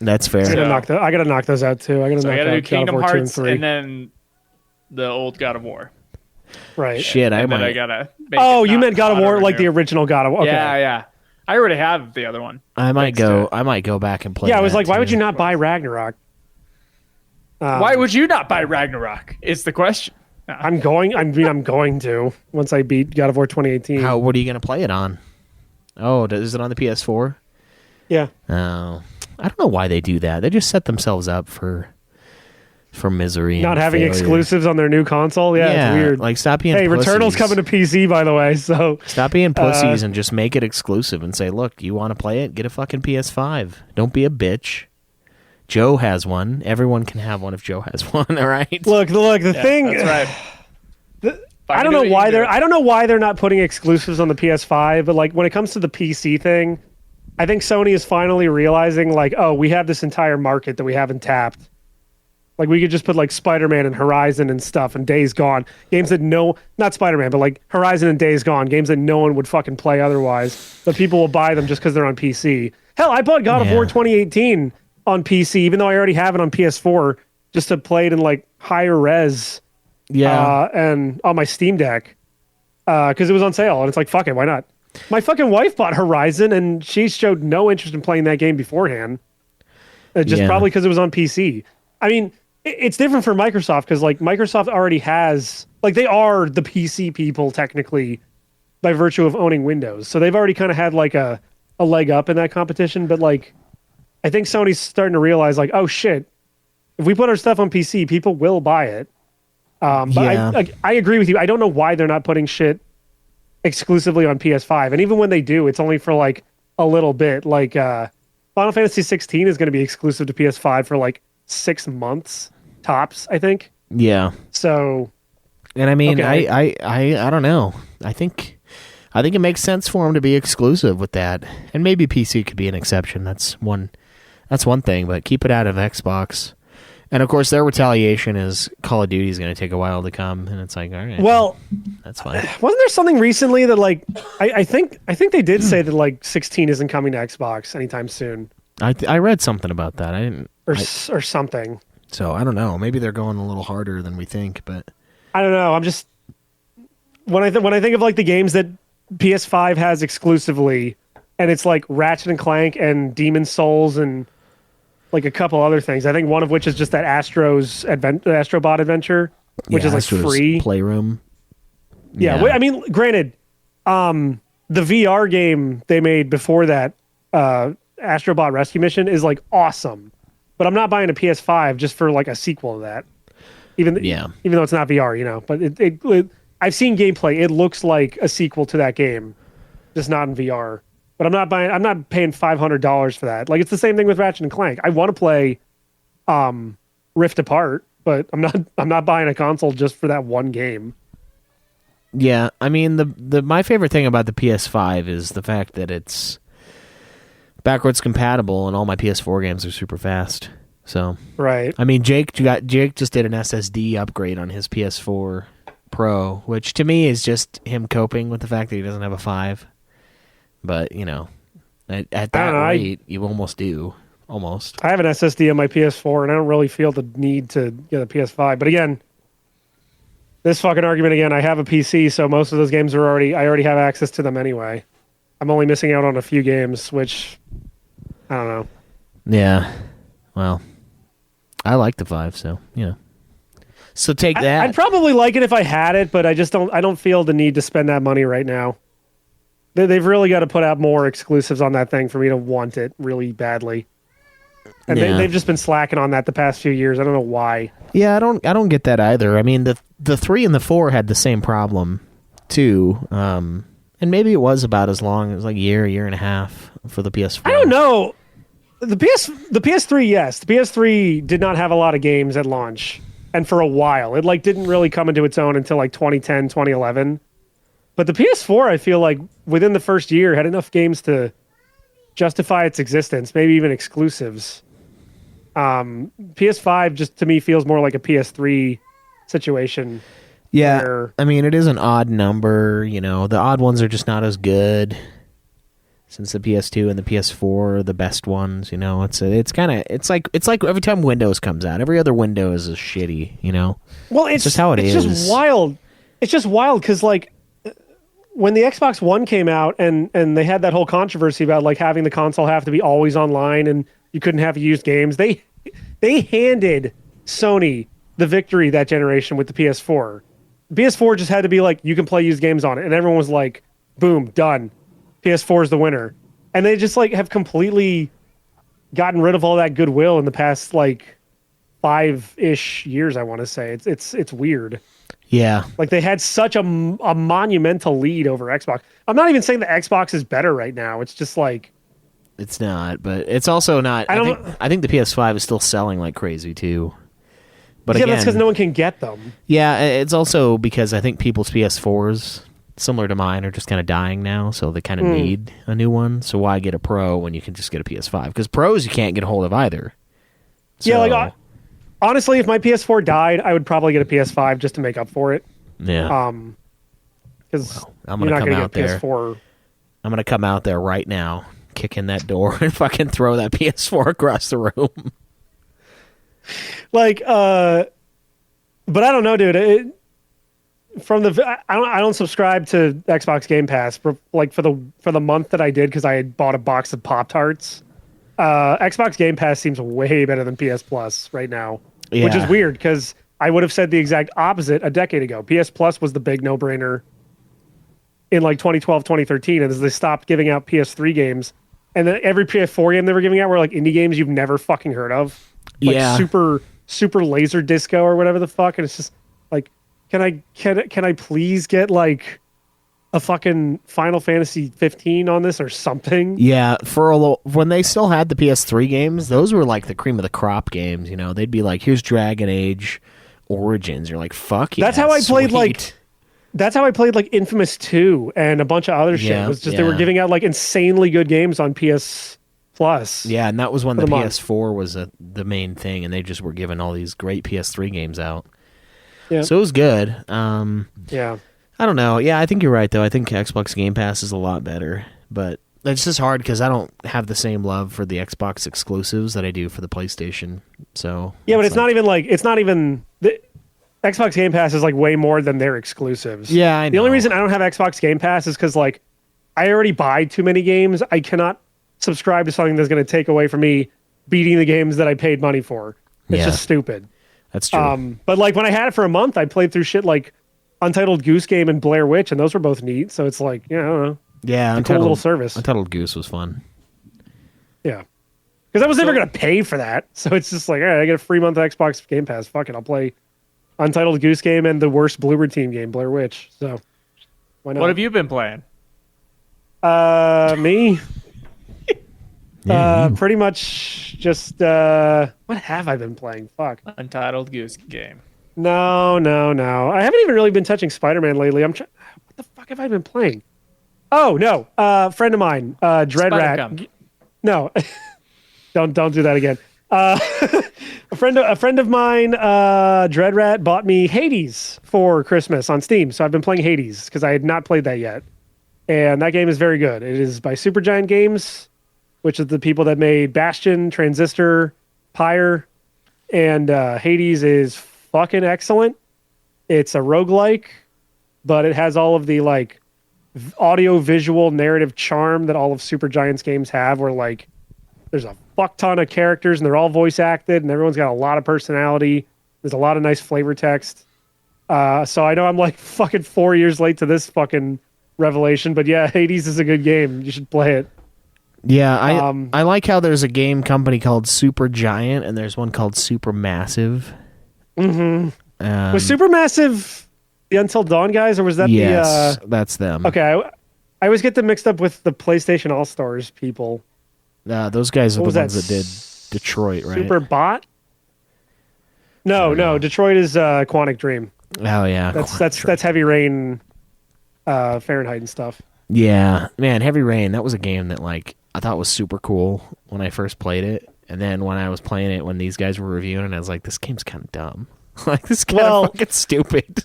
That's fair. I gotta knock those out too. I gotta So I knock gotta out do Kingdom God of War 2 and Hearts 3. and then the old God of War. Right. Shit, I And then I might. gotta. Make Oh, it you not meant God of War, like the auto-renew. original God of War. Okay. Yeah, yeah. I already have the other one. I might Thanks go. to- I might go back and play. Yeah, I was that like, why would too. you not buy Ragnarok? Why would you not buy Ragnarok? Is the question. I'm going to once I beat God of War 2018. How? What are you gonna play it on? Oh, is it on the PS4? Yeah. Oh, I don't know why they do that. They just set themselves up for misery. Not and having failure. exclusives on their new console. Yeah, it's weird. Like, stop being. Hey, pussies. Returnal's coming to PC, by the way. So Stop being pussies and just make it exclusive and say, look, you want to play it? Get a fucking PS5. Don't be a bitch. Joe has one. Everyone can have one if Joe has one. All right. look. The thing. That's right. I don't know why they're not putting exclusives on the PS5, but like when it comes to the PC thing, I think Sony is finally realizing like, oh, we have this entire market that we haven't tapped. Like we could just put like Spider-Man and Horizon and stuff and Days Gone, games that not Spider-Man, but like Horizon and Days Gone, games that no one would fucking play otherwise, but people will buy them just because they're on PC. Hell, I bought God of War 2018 on PC, even though I already have it on PS4 just to play it in like higher res. Yeah. And on my Steam Deck, because it was on sale, and it's like, fuck it, why not? My fucking wife bought Horizon, and she showed no interest in playing that game beforehand. Just probably because it was on PC. I mean, it's different for Microsoft because like Microsoft already has like they are the PC people technically by virtue of owning Windows, so they've already kind of had like a leg up in that competition. But like, I think Sony's starting to realize like, oh shit, if we put our stuff on PC, people will buy it. But I agree with you. I don't know why they're not putting shit exclusively on PS5, and even when they do, it's only for like a little bit. Like Final Fantasy 16 is going to be exclusive to PS5 for like 6 months tops, I think. Yeah. So, and I mean, okay. I don't know. I think it makes sense for them to be exclusive with that, and maybe PC could be an exception. That's one thing, but keep it out of Xbox. And of course, their retaliation is Call of Duty is going to take a while to come, and it's like, all right, well, that's fine. Wasn't there something recently that like I think they did say that like 16 isn't coming to Xbox anytime soon, I read something about that. I didn't or something. So I don't know. Maybe they're going a little harder than we think, but I don't know. I'm just when I think of like the games that PS5 has exclusively, and it's like Ratchet and Clank and Demon Souls and like a couple other things. I think one of which is just that Astrobot Adventure, which is like free Playroom. Yeah. I mean, granted, the VR game they made before that, Astrobot Rescue Mission, is like awesome. But I'm not buying a PS5 just for like a sequel to that. Even though it's not VR, you know. But it I've seen gameplay. It looks like a sequel to that game, just not in VR. But I'm not paying $500 for that. Like it's the same thing with Ratchet and Clank. I want to play Rift Apart, but I'm not buying a console just for that one game. Yeah, I mean my favorite thing about the PS5 is the fact that it's backwards compatible and all my PS4 games are super fast. So right. I mean, Jake just did an SSD upgrade on his PS4 Pro, which to me is just him coping with the fact that he doesn't have a 5. But, you know, at that rate, you almost do. Almost. I have an SSD on my PS4, and I don't really feel the need to get a PS5. But again, this fucking argument again, I have a PC, so most of those games I already have access to them anyway. I'm only missing out on a few games, which, I don't know. Yeah. Well, I like the 5, so, you know. So take that. I'd probably like it if I had it, but I don't feel the need to spend that money right now. They've really got to put out more exclusives on that thing for me to want it really badly. And they've just been slacking on that the past few years. I don't know why. Yeah, I don't get that either. I mean, the 3 and the 4 had the same problem too. And maybe it was about as long as like a year and a half for the PS4. I don't know. The PS3, yes. The PS3 did not have a lot of games at launch. And for a while, it like didn't really come into its own until like 2010, 2011. But the PS4, I feel like within the first year had enough games to justify its existence, maybe even exclusives. PS5 just to me feels more like a PS3 situation. Yeah, where, I mean, it is an odd number. You know, the odd ones are just not as good. Since the PS2 and the PS4 are the best ones, you know, it's like every time Windows comes out, every other Windows is shitty. You know, well, it's just how it is. It's just wild. It's just wild because like. When the Xbox One came out and they had that whole controversy about like having the console have to be always online and you couldn't have used games, they handed Sony the victory that generation with the PS4. The PS4 just had to be like, you can play used games on it. And everyone was like, boom, done. PS4 is the winner. And they just like have completely gotten rid of all that goodwill in the past like 5-ish years, I want to say. It's weird. Yeah. Like they had such a monumental lead over Xbox. I'm not even saying the Xbox is better right now. It's just like it's not, but it's also not. I think the PS5 is still selling like crazy too. But yeah, again, that's because no one can get them. Yeah, it's also because I think people's PS4s, similar to mine, are just kind of dying now, so they kind of need a new one. So why get a Pro when you can just get a PS5? Because Pros you can't get a hold of either. So, yeah, like honestly, if my PS4 died, I would probably get a PS5 just to make up for it. Yeah. Because I'm you're gonna not come going to out get there. PS4. I'm gonna come out there right now, kick in that door, and fucking throw that PS4 across the room. Like, but I don't know, dude. I don't subscribe to Xbox Game Pass for the month that I did because I had bought a box of Pop-Tarts. Xbox Game Pass seems way better than PS Plus right now, which is Yeah. weird because I would have said the exact opposite a decade ago. PS Plus was the big no-brainer in like 2012, 2013, and as they stopped giving out PS3 games, and then every PS4 game they were giving out were like indie games you've never fucking heard of, like Yeah. super laser disco or whatever the fuck, and it's just like, can I please get like a fucking Final Fantasy 15 on this or something? Yeah, when they still had the PS3 games, those were like the cream of the crop games. You know, they'd be like, "Here's Dragon Age Origins." You're like, "Fuck yeah!" That's how I played, sweet. That's how I played like Infamous 2 and a bunch of other shit. Yeah, It was just they were yeah. giving out like insanely good games on PS Plus. Yeah, and that was when for the the month. PS4 was the main thing, and they just were giving all these great PS3 games out. Yeah. So it was good. Yeah. I don't know. Yeah, I think you're right though. I think Xbox Game Pass is a lot better, but it's just hard because I don't have the same love for the Xbox exclusives that I do for the PlayStation. So Yeah, but it's not even the Xbox Game Pass is like way more than their exclusives. Yeah, I The only know. reason I don't have Xbox Game Pass is because like I already buy too many games. I cannot subscribe to something that's going to take away from me beating the games that I paid money for. It's Yeah. just stupid. That's true. But like when I had it for a month, I played through shit like Untitled Goose Game and Blair Witch, and those were both neat. So it's like, yeah, I don't know. Yeah, It's a cool little service. Untitled Goose was fun. Yeah. Because I was never going to pay for that. So it's just like, all right, I get a free month of Xbox Game Pass. Fuck it. I'll play Untitled Goose Game and the worst Bloober Team game, Blair Witch. So why not? What have you been playing? Me? Yeah, you. Pretty much just, what have I been playing? Fuck. Untitled Goose Game. No. I haven't even really been touching Spider-Man lately. What the fuck have I been playing? Oh, no. Friend of mine, Dread Rat. Spider-Cum. No, don't do that again. A friend of mine, Dread Rat, bought me Hades for Christmas on Steam. So I've been playing Hades because I had not played that yet, and that game is very good. It is by Supergiant Games, which is the people that made Bastion, Transistor, Pyre, and Hades is fucking excellent. It's a roguelike, but it has all of the like audio visual narrative charm that all of Supergiant's games have, where like there's a fuck ton of characters and they're all voice acted and everyone's got a lot of personality. There's a lot of nice flavor text. So I know I'm like fucking 4 years late to this fucking revelation, but yeah, Hades is a good game. You should play it. Yeah, I like how there's a game company called Super Giant and there's one called Super Massive. Was Supermassive the Until Dawn guys, or was that yes, that's them. okay, I always get them mixed up with the PlayStation All-Stars people. Those guys are What the was ones that did Detroit, right? Super Bot? No, Detroit is Quantic Dream. Oh yeah, That's Heavy Rain, Fahrenheit and stuff. Yeah, man, Heavy Rain. That was a game that like I thought was super cool when I first played it, and then when I was playing it when these guys were reviewing it, I was like, this game's kind of dumb. Like this kind of fucking stupid.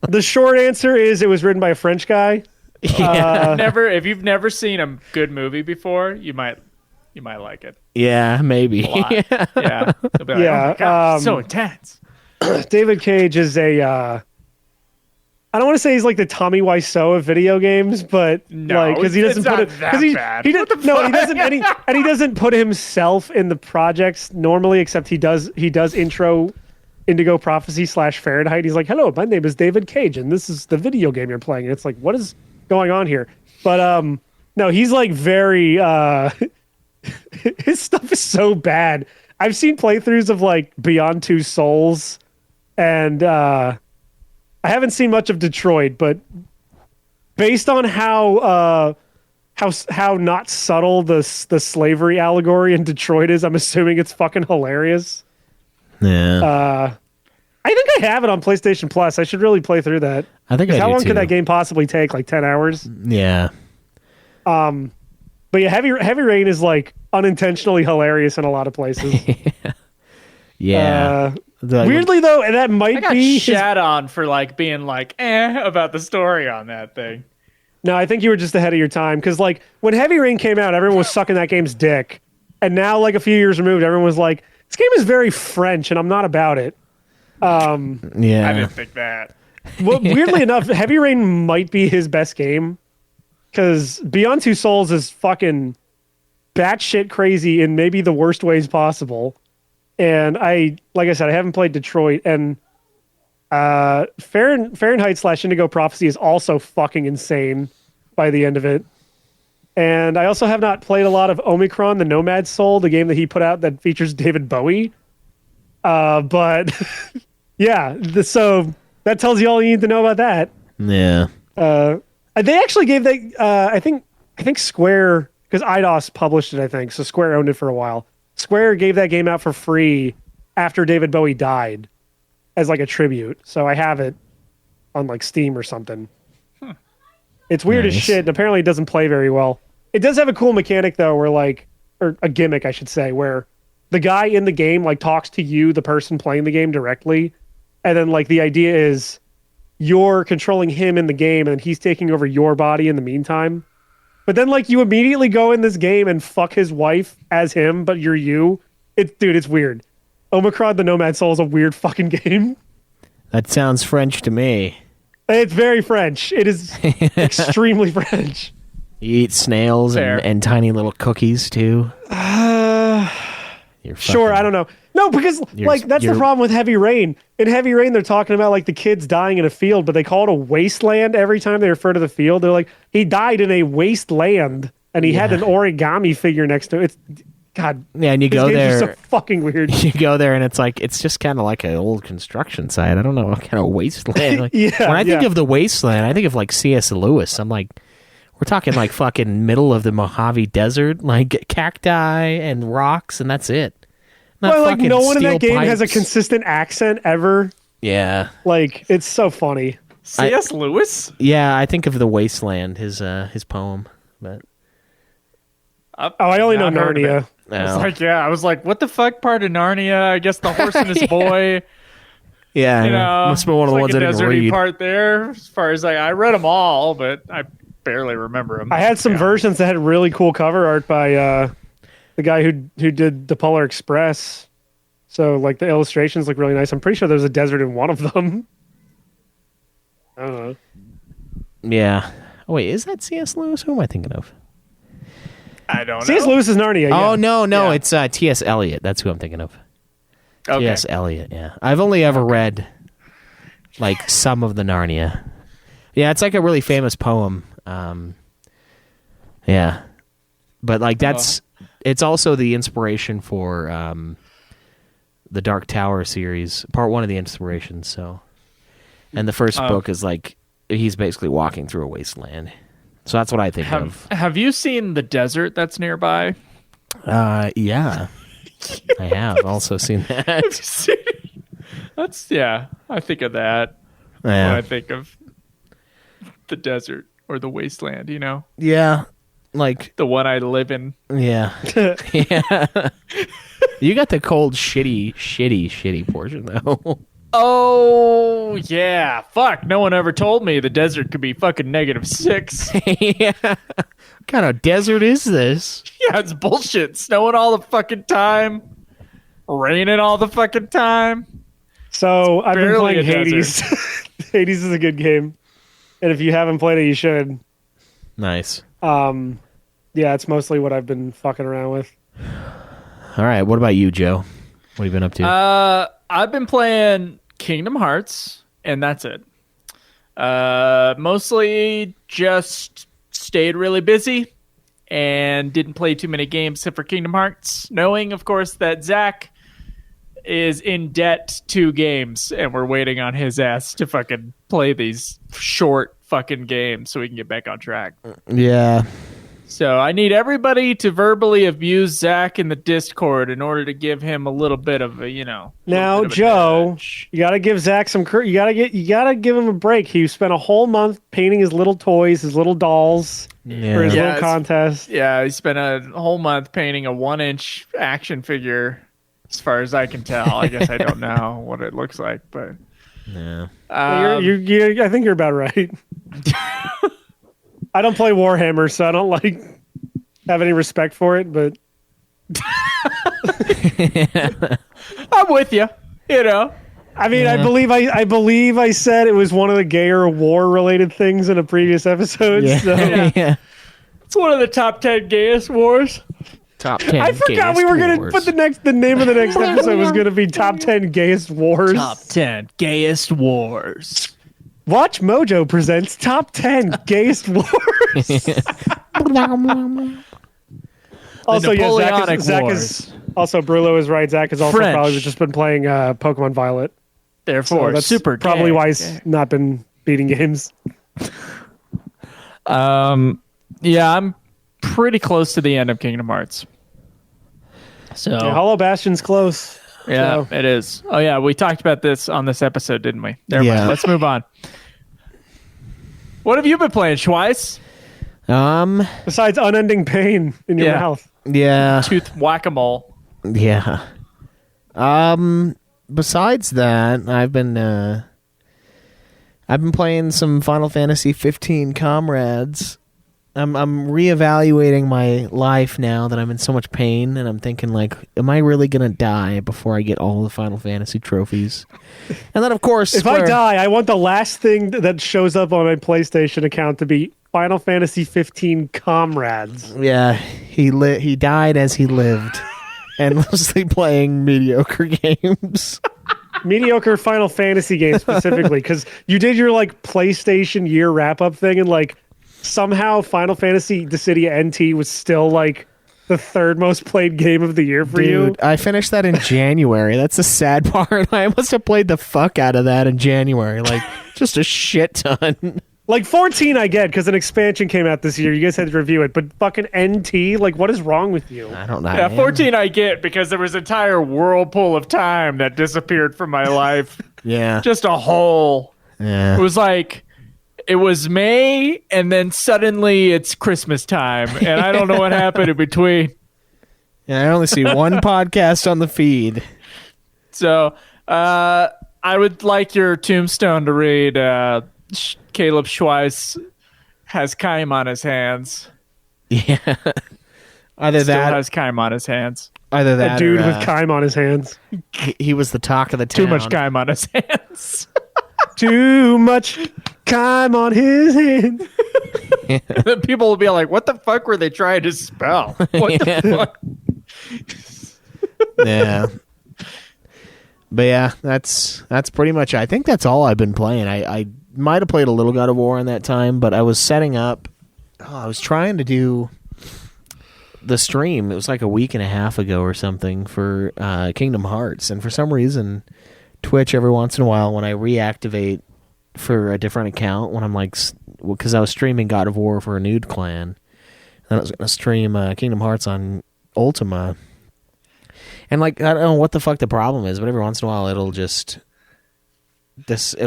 The short answer is it was written by a French guy. Yeah, If you've never seen a good movie before, you might like it yeah, maybe. a lot. Yeah. You'll be like, Yeah, oh my God, so intense. David Cage is a I don't want to say he's like the Tommy Wiseau of video games, but No, like because he doesn't it's put not it that because bad. he doesn't no he doesn't and he doesn't put himself in the projects normally, except he does intro Indigo Prophecy / Fahrenheit. He's like, hello, my name is David Cage and this is the video game you're playing. And it's like, what is going on here? But no, he's like very his stuff is so bad. I've seen playthroughs of like Beyond Two Souls, and I haven't seen much of Detroit, but based on how not subtle the slavery allegory in Detroit is, I'm assuming it's fucking hilarious. Yeah, I think I have it on PlayStation Plus. I should really play through that. I think I How do long too. could that game possibly take? Like 10 hours? Yeah, But yeah, Heavy Rain is like unintentionally hilarious in a lot of places. yeah. Weirdly though, and that I might got be his- shat on for like being like about the story on that thing. No, I think you were just ahead of your time, because like when Heavy Rain came out, everyone was sucking that game's dick, and now like a few years removed, everyone was like, This game is very French, and I'm not about it. I Yeah. didn't think that. Well, weirdly enough, Heavy Rain might be his best game because Beyond Two Souls is fucking batshit crazy in maybe the worst ways possible. And like I said, I haven't played Detroit, and Fahrenheit/Indigo Prophecy is also fucking insane by the end of it. And I also have not played a lot of Omicron, the Nomad Soul, the game that he put out that features David Bowie. But yeah, so that tells you all you need to know about that. Yeah. They actually gave that. I think Square, because Eidos published it. I think so. Square owned it for a while. Square gave that game out for free after David Bowie died, as like a tribute. So I have it on like Steam or something. It's weird as Nice. shit, and apparently it doesn't play very well. It does have a cool mechanic though, where or a gimmick, I should say, where the guy in the game like talks to you, the person playing the game, directly, and then like the idea is you're controlling him in the game, and he's taking over your body in the meantime. But then like you immediately go in this game and fuck his wife as him, but you're you. It's weird. Omicron the Nomad Soul is a weird fucking game. That sounds French to me. It's very French. It is extremely French. You eat snails Fair. and tiny little cookies too. You're Sure, I don't know. No, because like that's the you're- problem with Heavy Rain. In Heavy Rain, they're talking about like the kids dying in a field, but they call it a wasteland every time they refer to the field. They're like, he died in a wasteland, and he had an origami figure next to it. It's God. Yeah, and you these go games are there. so fucking weird. You go there and it's just kind of like an old construction site. I don't know what kind of wasteland. Like, Yeah, when I think yeah. of the wasteland, I think of like C.S. Lewis. I'm like, we're talking like fucking middle of the Mojave Desert, like cacti and rocks, and that's it. Not Well, like fucking no one in steel that game has a pipes. consistent accent ever. Yeah, Like it's so funny. C.S. Lewis? yeah. I think of the wasteland, his poem, but Oh, I only know Narnia. I was like, what the fuck part of Narnia? I guess the horse and his boy. yeah, You know, must have been one of the ones I there's didn't like a deserty read. part there. As far as I read them all, but I barely remember them. I had some versions that had really cool cover art by the guy who did the Polar Express. So like the illustrations look really nice. I'm pretty sure there's a desert in one of them. I don't know. Yeah. Oh wait, is that C.S. Lewis? Who am I thinking of? I don't know. C.S. Lewis is Narnia. Yeah. Oh no, Yeah. it's T.S. Eliot. That's who I'm thinking of. Okay. T.S. Eliot. Yeah, I've only ever read like some of the Narnia. Yeah, it's like a really famous poem. Yeah, but like that's it's also the inspiration for the Dark Tower series, part one of the inspiration. So, and the first book is like he's basically walking through a wasteland. So that's what I think of. Have you seen the desert that's nearby? Yeah, I have also seen that. That's I think of that when Yeah. I think of the desert or the wasteland. You know, Yeah, like the one I live in. yeah, yeah. You got the cold, shitty portion though. Oh yeah, fuck! No one ever told me the desert could be fucking -6. Yeah. What kind of desert is this? Yeah, it's bullshit. Snowing all the fucking time, raining all the fucking time. So I've been barely playing a desert. Hades. Hades is a good game, and if you haven't played it, you should. Nice. Yeah, it's mostly what I've been fucking around with. All right. What about you, Joe? What have you been up to? I've been playing Kingdom Hearts, and that's it. Mostly just stayed really busy and didn't play too many games except for Kingdom Hearts, knowing, of course, that Zach is in debt to games, and we're waiting on his ass to fucking play these short fucking games so we can get back on track. Yeah. So I need everybody to verbally abuse Zach in the Discord in order to give him a little bit of a, Now, little bit of a Joe, nudge. you gotta give Zach some. You gotta give him a break. He spent a whole month painting his little toys, his little dolls for his Yeah, little it's- contest. Yeah, he spent a whole month painting a 1-inch action figure. As far as I can tell, I guess I don't know what it looks like, but Yeah. I think you're about right. I don't play Warhammer, so I don't have any respect for it. But I'm with you. You know, I mean, I believe I said it was one of the gayer war-related things in a previous episode. Yeah. So. Yeah. it's one of the top 10 gayest wars. Top 10. I forgot we were going to put the name of the next episode was going to be Top 10 Gayest Wars. Top 10 gayest wars. Watch Mojo presents Top 10 Gayest Wars. Also, yeah, Napoleonic Zach Wars. is also Brulo is right. Zach has also French. probably just been playing Pokemon Violet. Therefore, So that's super probably gay. why he's not been beating games. Yeah, I'm pretty close to the end of Kingdom Hearts. So Yeah, Hollow Bastion's close. yeah, So- it is. Oh yeah, we talked about this on this episode, didn't we? Never Yeah. mind. Let's move on. What have you been playing, Schweiss? Besides unending pain in your Yeah. mouth. Yeah. Tooth whack-a-mole. Yeah. Besides that, I've been playing some Final Fantasy 15 Comrades. I'm reevaluating my life now that I'm in so much pain, and I'm thinking like, am I really gonna die before I get all the Final Fantasy trophies? And then of course, If I die, I want the last thing that shows up on my PlayStation account to be Final Fantasy 15 Comrades. yeah, he died as he lived, and mostly playing mediocre games. Mediocre Final Fantasy games specifically, because you did your like PlayStation year wrap up thing, and like somehow Final Fantasy Dissidia NT was still like the third most played game of the year for you. Dude, I finished that in January. That's the sad part. I must have played the fuck out of that in January. Like, just a shit ton. Like 14, I get because an expansion came out this year. You guys had to review it, but fucking NT, like, what is wrong with you? I don't know. Yeah, man. 14 I get because there was an entire whirlpool of time that disappeared from my life. Yeah. Just a hole. Yeah. It was like, it was May, and then suddenly it's Christmas time, and I don't know what happened in between. Yeah, I only see one podcast on the feed. So, I would like your tombstone to read, Caleb Schweiss has Kaim on his hands. Yeah. Either Still that, has Kaim on his hands. either A that, dude or, with Kaim on his hands. he was the talk of the town. Too much Kaim on his hands. Too much Kaim on his hands. Then people will be like, what the fuck were they trying to spell? What the fuck? Yeah. But yeah, that's pretty much. I think that's all I've been playing. I might have played a little God of War in that time, but I was setting up. I was trying to do the stream. It was like a week and a half ago or something for Kingdom Hearts, and for some reason, Twitch every once in a while when I reactivate for a different account when I'm like, because I was streaming God of War for a nude clan, and I was going to stream Kingdom Hearts on Ultima. And like, I don't know what the fuck the problem is, but every once in a while it'll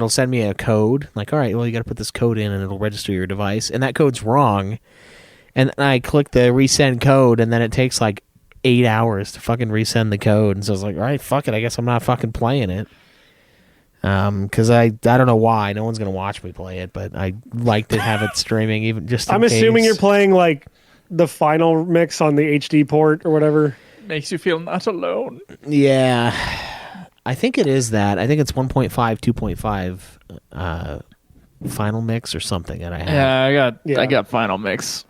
send me a code. Like, all right, well, you got to put this code in and it'll register your device. And that code's wrong. And I click the resend code, and then it takes like 8 hours to fucking resend the code. And so I was like, all right, fuck it. I guess I'm not fucking playing it. Because I don't know why. No one's going to watch me play it, but I like to have it streaming even just in I'm assuming case. you're playing like the final mix on the HD port or whatever. Makes you feel not alone. Yeah. I think it is that. I think it's 1.5, 2.5 final mix or something that I have. Yeah, I got Final Mix.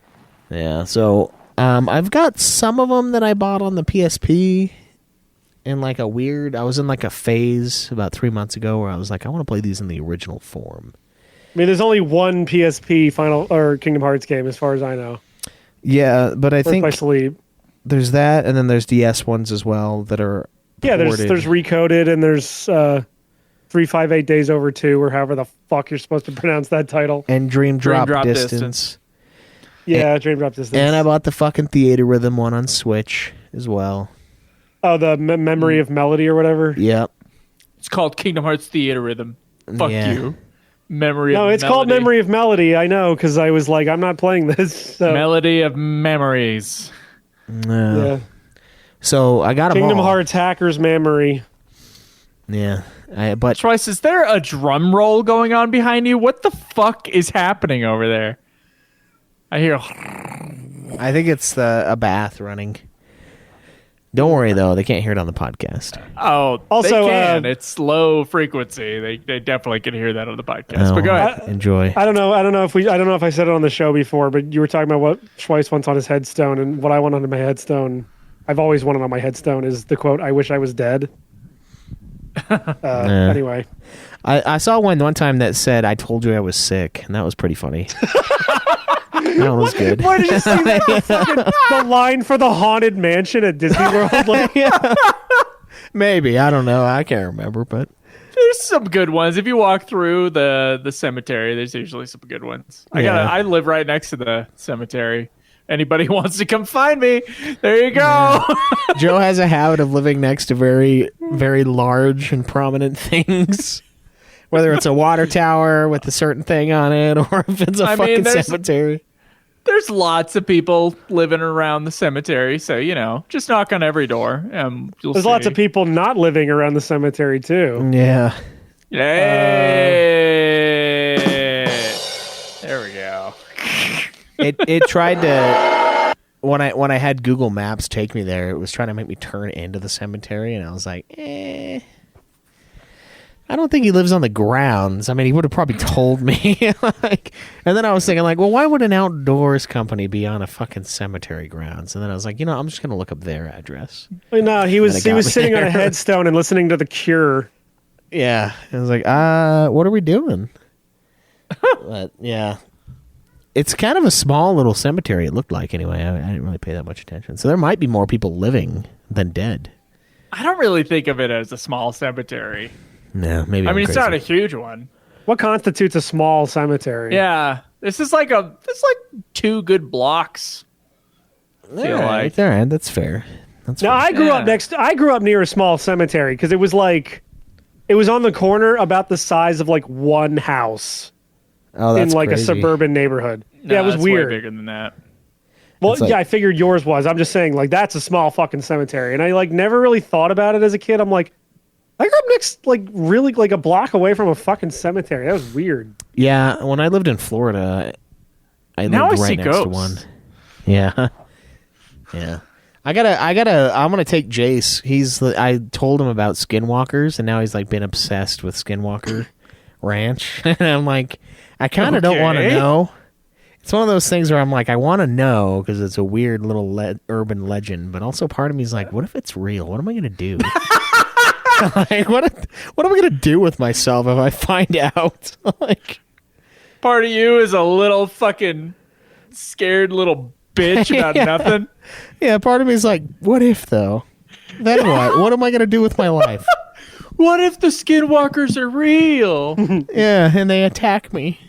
Yeah, so I've got some of them that I bought on the PSP in like a weird... I was in like a phase about 3 months ago where I was like, I want to play these in the original form. I mean, there's only one PSP Final or Kingdom Hearts game as far as I know. Yeah, but I Birth think by Sleep. there's that, and then there's DS ones as well that are Yeah, ported. there's Recoded, and there's 358 Days Over 2, or however the fuck you're supposed to pronounce that title. And Dream Drop, Drop Distance. Distance. Yeah, Dream Drop Distance. And I bought the fucking Theater Rhythm one on Switch as well. Oh, the Memory of Melody or whatever. Yep. It's called Kingdom Hearts Theater Rhythm. Fuck Yeah. you. Memory No, of it's Melody. called Memory of Melody. I know, because I was like, I'm not playing this. So, Melody of Memories. yeah. So I got them Kingdom all. Hearts Hacker's Memory. Yeah. But Schweiss, is there a drum roll going on behind you? What the fuck is happening over there? I hear... I think it's a bath running. Don't worry though, they can't hear it on the podcast. Oh, Also, they can. It's low frequency. They definitely can hear that on the podcast. Oh, But go ahead. Enjoy. I don't know if I said it on the show before, but you were talking about what Schweiss wants on his headstone, and what I want on my headstone. I've always wanted on my headstone is the quote, "I wish I was dead." Anyway, I saw one time that said, "I told you I was sick," and that was pretty funny. That was good. where did you see that? The line for the haunted mansion at Disney World. Like, Maybe, I don't know. I can't remember, but There's some good ones. If you walk through the cemetery, there's usually some good ones. I live right next to the cemetery. Anybody wants to come find me, there you go. Joe has a habit of living next to very, very large and prominent things. Whether it's a water tower with a certain thing on it, or if it's a fucking cemetery. There's lots of people living around the cemetery, so just knock on every door. There's lots of people not living around the cemetery too. Yeah. Yay! There we go. It tried to when I had Google Maps take me there, it was trying to make me turn into the cemetery, and I was like, I don't think he lives on the grounds. I mean, he would have probably told me. And then I was thinking, well, why would an outdoors company be on a fucking cemetery grounds? And then I was like, I'm just going to look up their address. No, he was sitting on a headstone and listening to The Cure. Yeah. I was like, what are we doing? But, yeah. It's kind of a small little cemetery, it looked like, anyway. I didn't really pay that much attention. So there might be more people living than dead. I don't really think of it as a small cemetery. No, maybe. I mean, it's not a huge one. What constitutes a small cemetery? Yeah, this is like 2 good blocks. All right, that's fair. That's Now, I grew up near a small cemetery because it was on the corner about the size of like one house in like crazy. a suburban neighborhood. No, yeah, it was it's weird. Way bigger than that. Well, yeah, I figured yours was. I'm just saying, like, that's a small fucking cemetery, and I never really thought about it as a kid. I'm like, I grew up next, really a block away from a fucking cemetery. That was weird. Yeah, when I lived in Florida, I lived right next to one. Yeah. Yeah. I'm gonna take Jace. I told him about Skinwalkers, and now he's been obsessed with Skinwalker Ranch. And I'm like, I kind of don't want to know. It's one of those things where I'm like, I want to know because it's a weird little urban legend, but also part of me is like, what if it's real? What am I gonna do? What am I gonna do with myself if I find out? Part of you is a little fucking scared little bitch about nothing. Yeah, part of me is like, what if though? Then what? What am I gonna do with my life? What if the Skinwalkers are real? Yeah, and they attack me.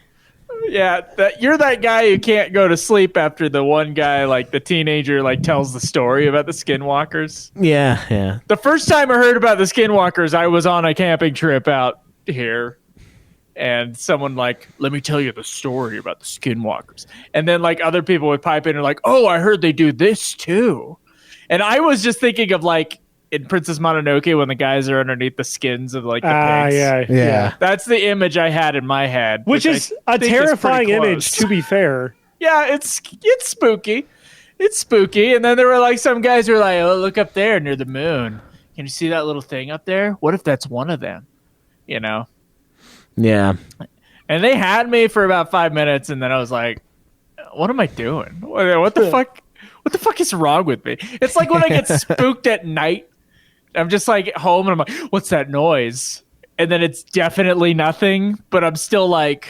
Yeah, you're that guy who can't go to sleep after the one guy, the teenager, tells the story about the Skinwalkers. Yeah, yeah. The first time I heard about the Skinwalkers, I was on a camping trip out here, and someone let me tell you the story about the Skinwalkers. And then other people would pipe in and oh, I heard they do this too. And I was just thinking of in Princess Mononoke when the guys are underneath the skins of the pigs. Yeah. That's the image I had in my head. Which is a terrifying image, to be fair. Yeah, it's spooky. It's spooky. And then there were some guys who were oh, look up there near the moon. Can you see that little thing up there? What if that's one of them? Yeah. And they had me for about 5 minutes, and then I was like, what am I doing? What the fuck? What the fuck is wrong with me? It's like when I get spooked at night. I'm just home, and I'm like, what's that noise? And then it's definitely nothing, but I'm still but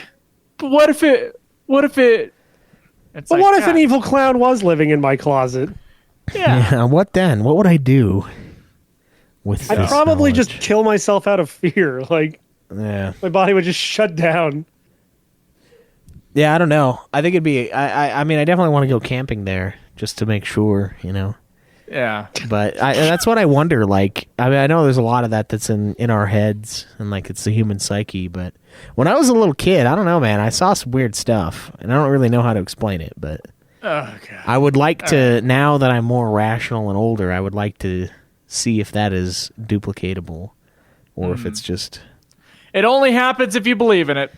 what if it? It's but what if an evil clown was living in my closet? Yeah. What then? What would I do? I'd probably just kill myself out of fear. Yeah. My body would just shut down. Yeah, I don't know. I think it'd be. I mean, I definitely want to go camping there just to make sure, Yeah. But that's what I wonder. I know there's a lot of that's in our heads, and it's the human psyche. But when I was a little kid, I don't know, man. I saw some weird stuff, and I don't really know how to explain it. But Oh God. I would like to now that I'm more rational and older. I would like to see if that is duplicatable, or if it's just. It only happens if you believe in it.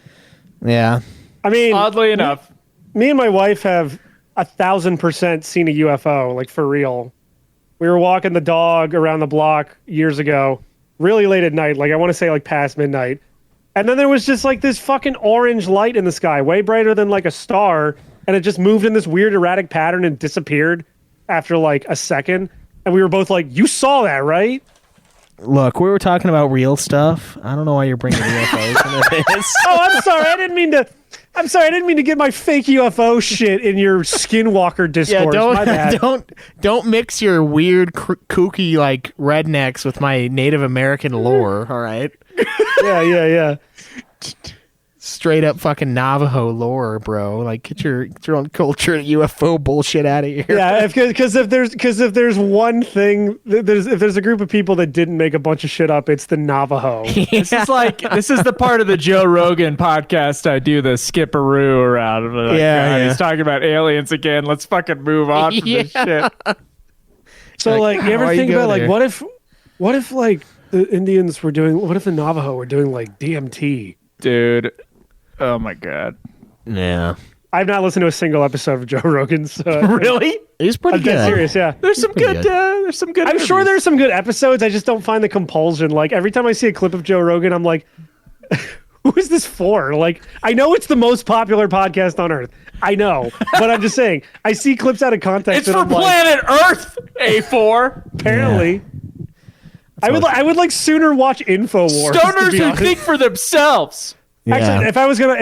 Yeah. I mean, Oddly enough. Me and my wife have 1,000% seen a UFO, for real. We were walking the dog around the block years ago, really late at night. Like I want to say like past midnight. And then there was just like this fucking orange light in the sky, way brighter than like a star. And it just moved in this weird erratic pattern and disappeared after like a second. And we were both like, you saw that, right? Look, we were talking about real stuff. I don't know why you're bringing UFOs into this. Oh, I'm sorry. I didn't mean to get my fake UFO shit in your Skinwalker discourse. My bad. don't mix your weird kooky like rednecks with my Native American lore. All right. Yeah. Straight up fucking Navajo lore, bro. Like get your own culture UFO bullshit out of here. Yeah, because if there's one thing, if there's a group of people that didn't make a bunch of shit up, it's the Navajo. This is the part of the Joe Rogan podcast I do the skipperoo around. Like, Yeah. He's talking about aliens again. Let's fucking move on from this shit. So like, you ever why you think go about like there? what if like the Indians were doing, what if the Navajo were doing like DMT? Dude. Oh my god. Yeah. I've not listened to a single episode of Joe Rogan. So Really? He's pretty I'm good. dead serious. Yeah. There's some pretty good. good. There's some good. I'm sure interviews. there's some good episodes. I just don't find the compulsion. Like every time I see a clip of Joe Rogan, I'm like, who is this for? Like, I know it's the most popular podcast on earth. I know, but I'm just saying. I see clips out of context. It's and for I'm like, planet Earth. A4. apparently. I would like sooner watch Infowars. to Stoners be who honest. think for themselves. Yeah. Actually, if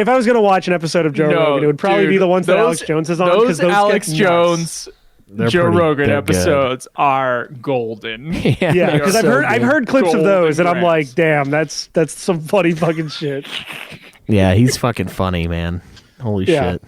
I was gonna watch an episode of Joe Rogan, it would probably be the ones that Alex Jones is on. 'cause Those Alex get nuts. Jones, They're Joe pretty- Rogan they're good. episodes are golden. Yeah, They because are I've so heard clips of golden those, and I'm grams. like, damn, that's some funny fucking shit. Yeah, he's fucking funny, man. Holy Yeah. shit.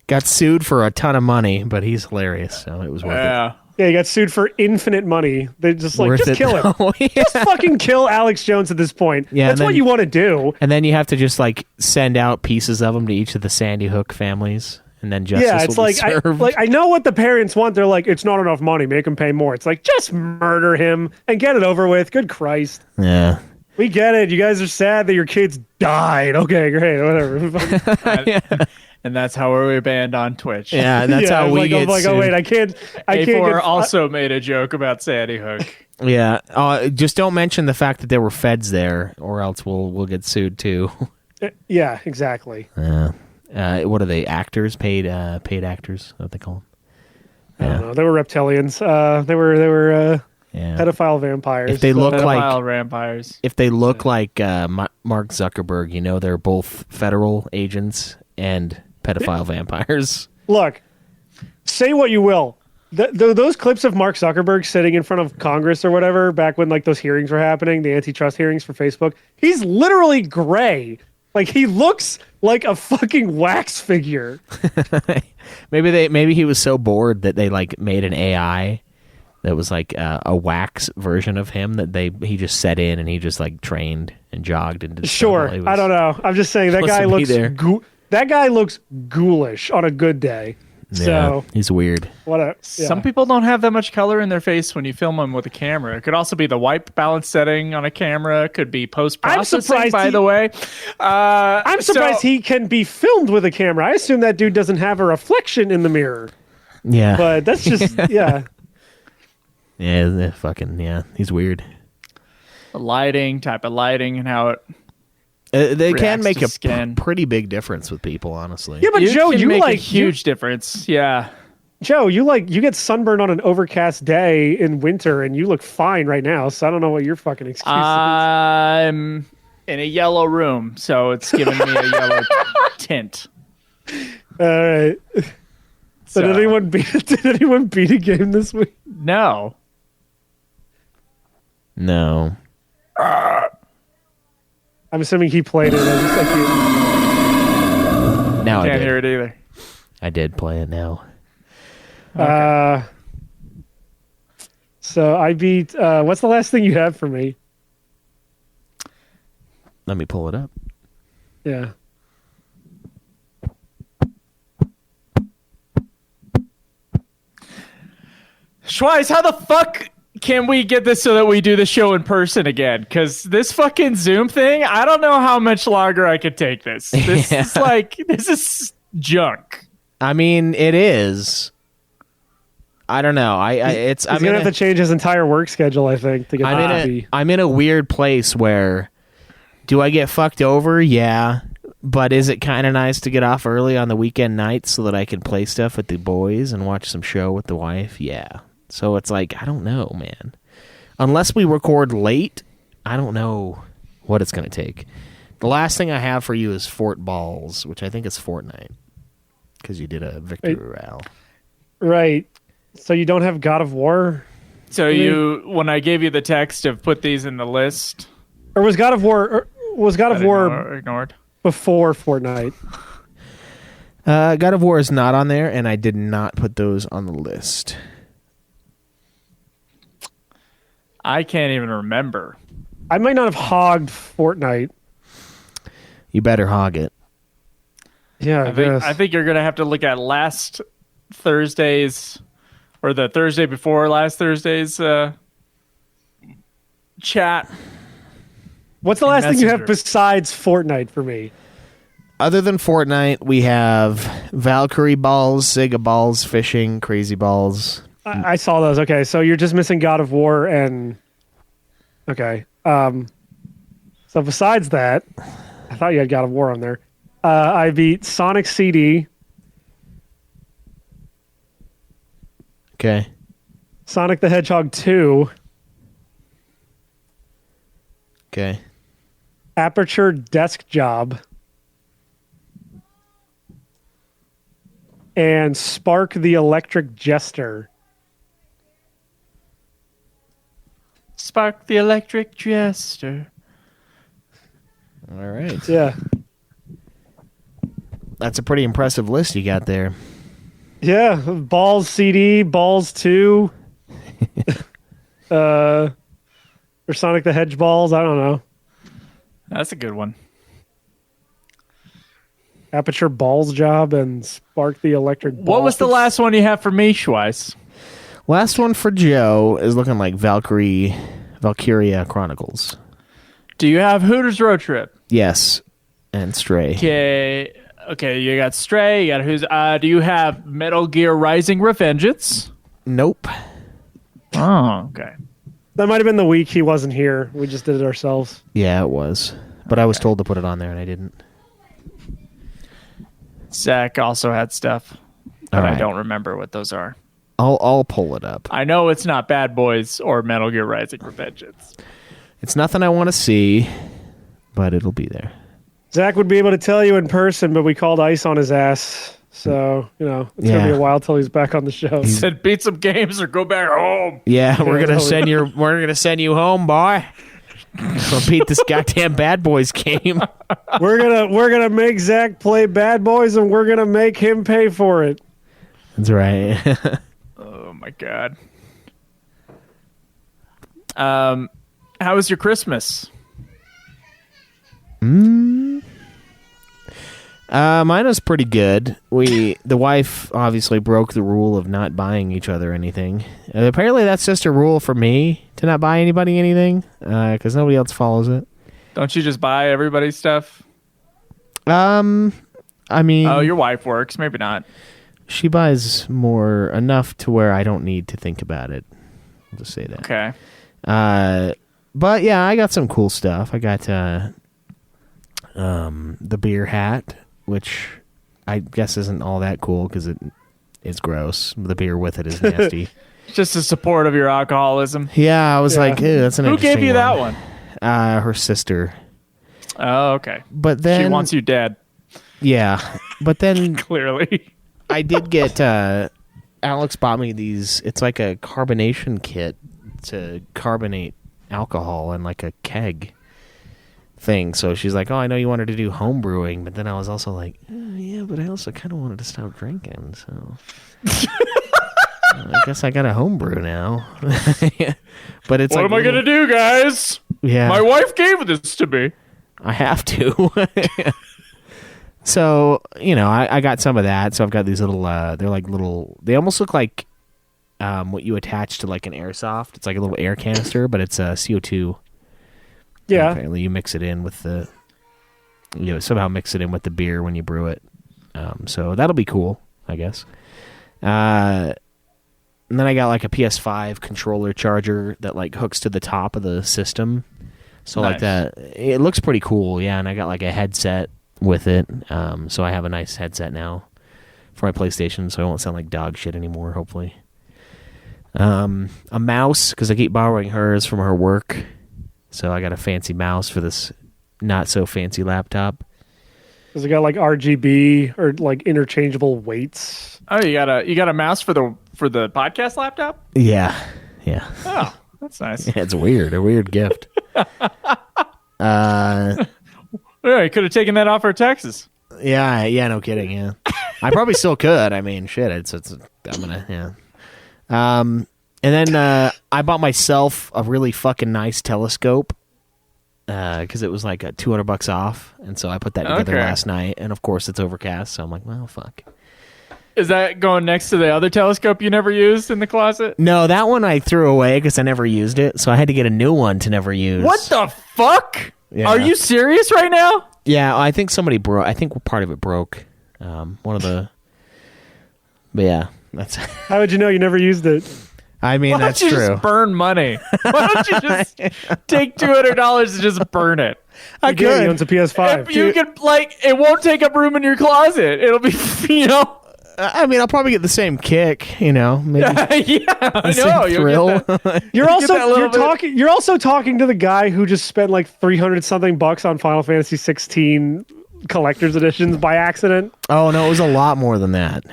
Got sued for a ton of money, but he's hilarious, so it was worth it. Yeah. Yeah, he got sued for infinite money. They just like, Worth just it, kill him. though. Yeah. Just fucking kill Alex Jones at this point. Yeah, That's and what then- you want to do. And then you have to just like send out pieces of them to each of the Sandy Hook families, and then justice Yeah, it's will be like served. I know what the parents want. They're like, it's not enough money. Make him pay more. It's like, just murder him and get it over with. Good Christ. yeah. We get it. You guys are sad that your kids died. Okay, great. Whatever. And that's how we're banned on Twitch. Yeah, and that's Yeah, how I'm we like, get I'm like, sued. oh wait, I can't A4 get also made a joke about Sandy Hook. Yeah, just don't mention the fact that there were feds there, or else we'll get sued too. Yeah, exactly. What are they? Actors, paid actors? What they call them? I don't know. They were reptilians. They were Yeah. pedophile vampires. If they look Pedophile like vampires. if they look like Mark Zuckerberg, you know they're both federal agents and pedophile vampires. Look, say what you will. Those clips of Mark Zuckerberg sitting in front of Congress or whatever, back when like those hearings were happening, the antitrust hearings for Facebook, he's literally gray. Like he looks like a fucking wax figure. Maybe he was so bored that they like made an AI that was like a wax version of him that he just set in and he just like trained and jogged and did Sure, stuff. I don't know. I'm just saying that supposed guy to be looks there. that guy looks ghoulish on a good day. Yeah, So he's weird. what a Some people don't have that much color in their face when you film them with a camera. It could also be the white balance setting on a camera. It could be post processing. surprised By he- the way, I'm surprised he can be filmed with a camera. I assume that dude doesn't have a reflection in the mirror. Yeah, But that's just yeah. yeah, fucking yeah. He's weird. lighting, type of lighting, and how it. They can Reacts make to a skin. pretty big difference with people, honestly. Yeah, but Joe, can you make like a huge difference. Yeah. Joe, you get sunburned on an overcast day in winter, and you look fine right now. So I don't know what your fucking excuse is. I'm in a yellow room, so it's giving me a yellow tint. All right. So, Did anyone beat a game this week? No. No. I'm assuming he played it. I just like Now I Can't did. hear it either. I did play it now. So I beat. What's the last thing you have for me? Let me pull it up. Yeah. Schweiss, how the fuck can we get this so that we do the show in person again? Because this fucking Zoom thing, I don't know how much longer I could take this. This Yeah. is like, this is junk. I mean, it is. I don't know. He's gonna have to change his entire work schedule, I think, to get that to be. I'm in a weird place where, do I get fucked over? Yeah. But is it kind of nice to get off early on the weekend nights so that I can play stuff with the boys and watch some show with the wife? Yeah. So it's like, I don't know, man. Unless we record late, I don't know what it's going to take. The last thing I have for you is Fort Balls, which I think is Fortnite. Because you did a victory royale. Right. So you don't have God of War? So when I gave you the text of put these in the list, Or was God of War ignored? Before Fortnite? God of War is not on there, and I did not put those on the list. I can't even remember. I might not have hogged Fortnite. You better hog it. Yeah, I think you're gonna have to look at last Thursday's or the Thursday before last Thursday's chat. What's the last thing you have Messenger. besides Fortnite for me? Other than Fortnite, we have Valkyrie Balls, Sega Balls, Fishing, Crazy Balls. I saw those. Okay, so you're just missing God of War and... Okay. So besides that, I thought you had God of War on there. I beat Sonic CD, Okay. Sonic the Hedgehog 2, Okay. Aperture Desk Job, and Spark the Electric Jester. Spark the Electric Jester. All right. Yeah. That's a pretty impressive list you got there. Yeah. Balls CD, Balls 2. Or Sonic the Hedge Balls. I don't know. That's a good one. Aperture Balls Job and Spark the Electric Balls. What was the last one you have for me, Schweiss? Last one for Joe is looking like Valkyria Chronicles. Do you have Hooters Road Trip? Yes. And Stray. Okay, you got Stray, you got who's do you have Metal Gear Rising Revengeance? Nope. Oh, okay. That might have been the week he wasn't here. We just did it ourselves. Yeah, it was. But I was told to put it on there and I didn't. Zach also had stuff, but All right. I don't remember what those are. I'll pull it up. I know it's not Bad Boys or Metal Gear Rising Revengeance. It's nothing I want to see, but it'll be there. Zach would be able to tell you in person, but we called ice on his ass. So, it's going to be a while till he's back on the show. He said beat some games or go back home. Yeah, we're gonna send you home, boy. We'll beat this goddamn Bad Boys game. We're gonna make Zach play Bad Boys, and we're gonna make him pay for it. That's right. Oh my god. How was your Christmas? Mine was pretty good. The wife obviously broke the rule of not buying each other anything. Apparently, that's just a rule for me to not buy anybody anything because nobody else follows it. Don't you just buy everybody stuff? I mean, Oh, your wife works. Maybe not. she buys more enough to where I don't need to think about it. I'll just say that. Okay. But yeah, I got some cool stuff. I got the beer hat, which I guess isn't all that cool because it's gross. The beer with it is nasty. Just a support of your alcoholism. Yeah, I was like, ew, that's an Who interesting gave you that one? Her sister. Oh, okay. But then She wants you dead. Yeah, but then Clearly. I did get Alex bought me these. It's like a carbonation kit to carbonate alcohol in like a keg thing. So she's like, "Oh, I know you wanted to do home brewing," but then I was also like, "Yeah, but I also kind of wanted to stop drinking." So I guess I got a home brew now. But it's What like, am I going to do, guys? Yeah, My wife gave this to me. I have to. So, I got some of that. So I've got these little, they're like little, they almost look like what you attach to like an airsoft. It's like a little air canister, but it's CO2. Yeah. Apparently you mix it in with somehow mix it in with the beer when you brew it. So that'll be cool, I guess. And then I got like a PS5 controller charger that like hooks to the top of the system. So like Nice. that, it looks pretty cool. Yeah, and I got like a headset with it. So I have a nice headset now for my PlayStation, so I won't sound like dog shit anymore, hopefully. A mouse, because I keep borrowing hers from her work. So I got a fancy mouse for this not so fancy laptop. Does it got like RGB or like interchangeable weights? Oh, you got a mouse for the podcast laptop? Yeah. Oh, that's nice. Yeah, it's weird. A weird gift. Yeah, you could have taken that off our taxes. Yeah, no kidding. Yeah, I probably still could. I mean, shit. It's I'm gonna and then I bought myself a really fucking nice telescope because it was like $200 off, and so I put that together Okay. last night. And of course, it's overcast, so I'm like, well, fuck. Is that going next to the other telescope you never used in the closet? No, that one I threw away because I never used it, so I had to get a new one to never use. What the fuck? Yeah. Are you serious right now? Yeah, I think somebody broke. I think part of it broke. One of the. But yeah, that's. How would you know you never used it? I mean, Why that's don't you true. just burn money? Why don't you just take $200 and just burn it? I He owns a PS5. If you could, like, it won't take up room in your closet. It'll be, you know. I mean, I'll probably get the same kick. You know, maybe Yeah, I the know. same You'll thrill. get that. You're also that little bit- you're also talking to the guy who just spent like 300 something bucks on Final Fantasy 16 collector's editions by accident. Oh no, it was a lot more than that.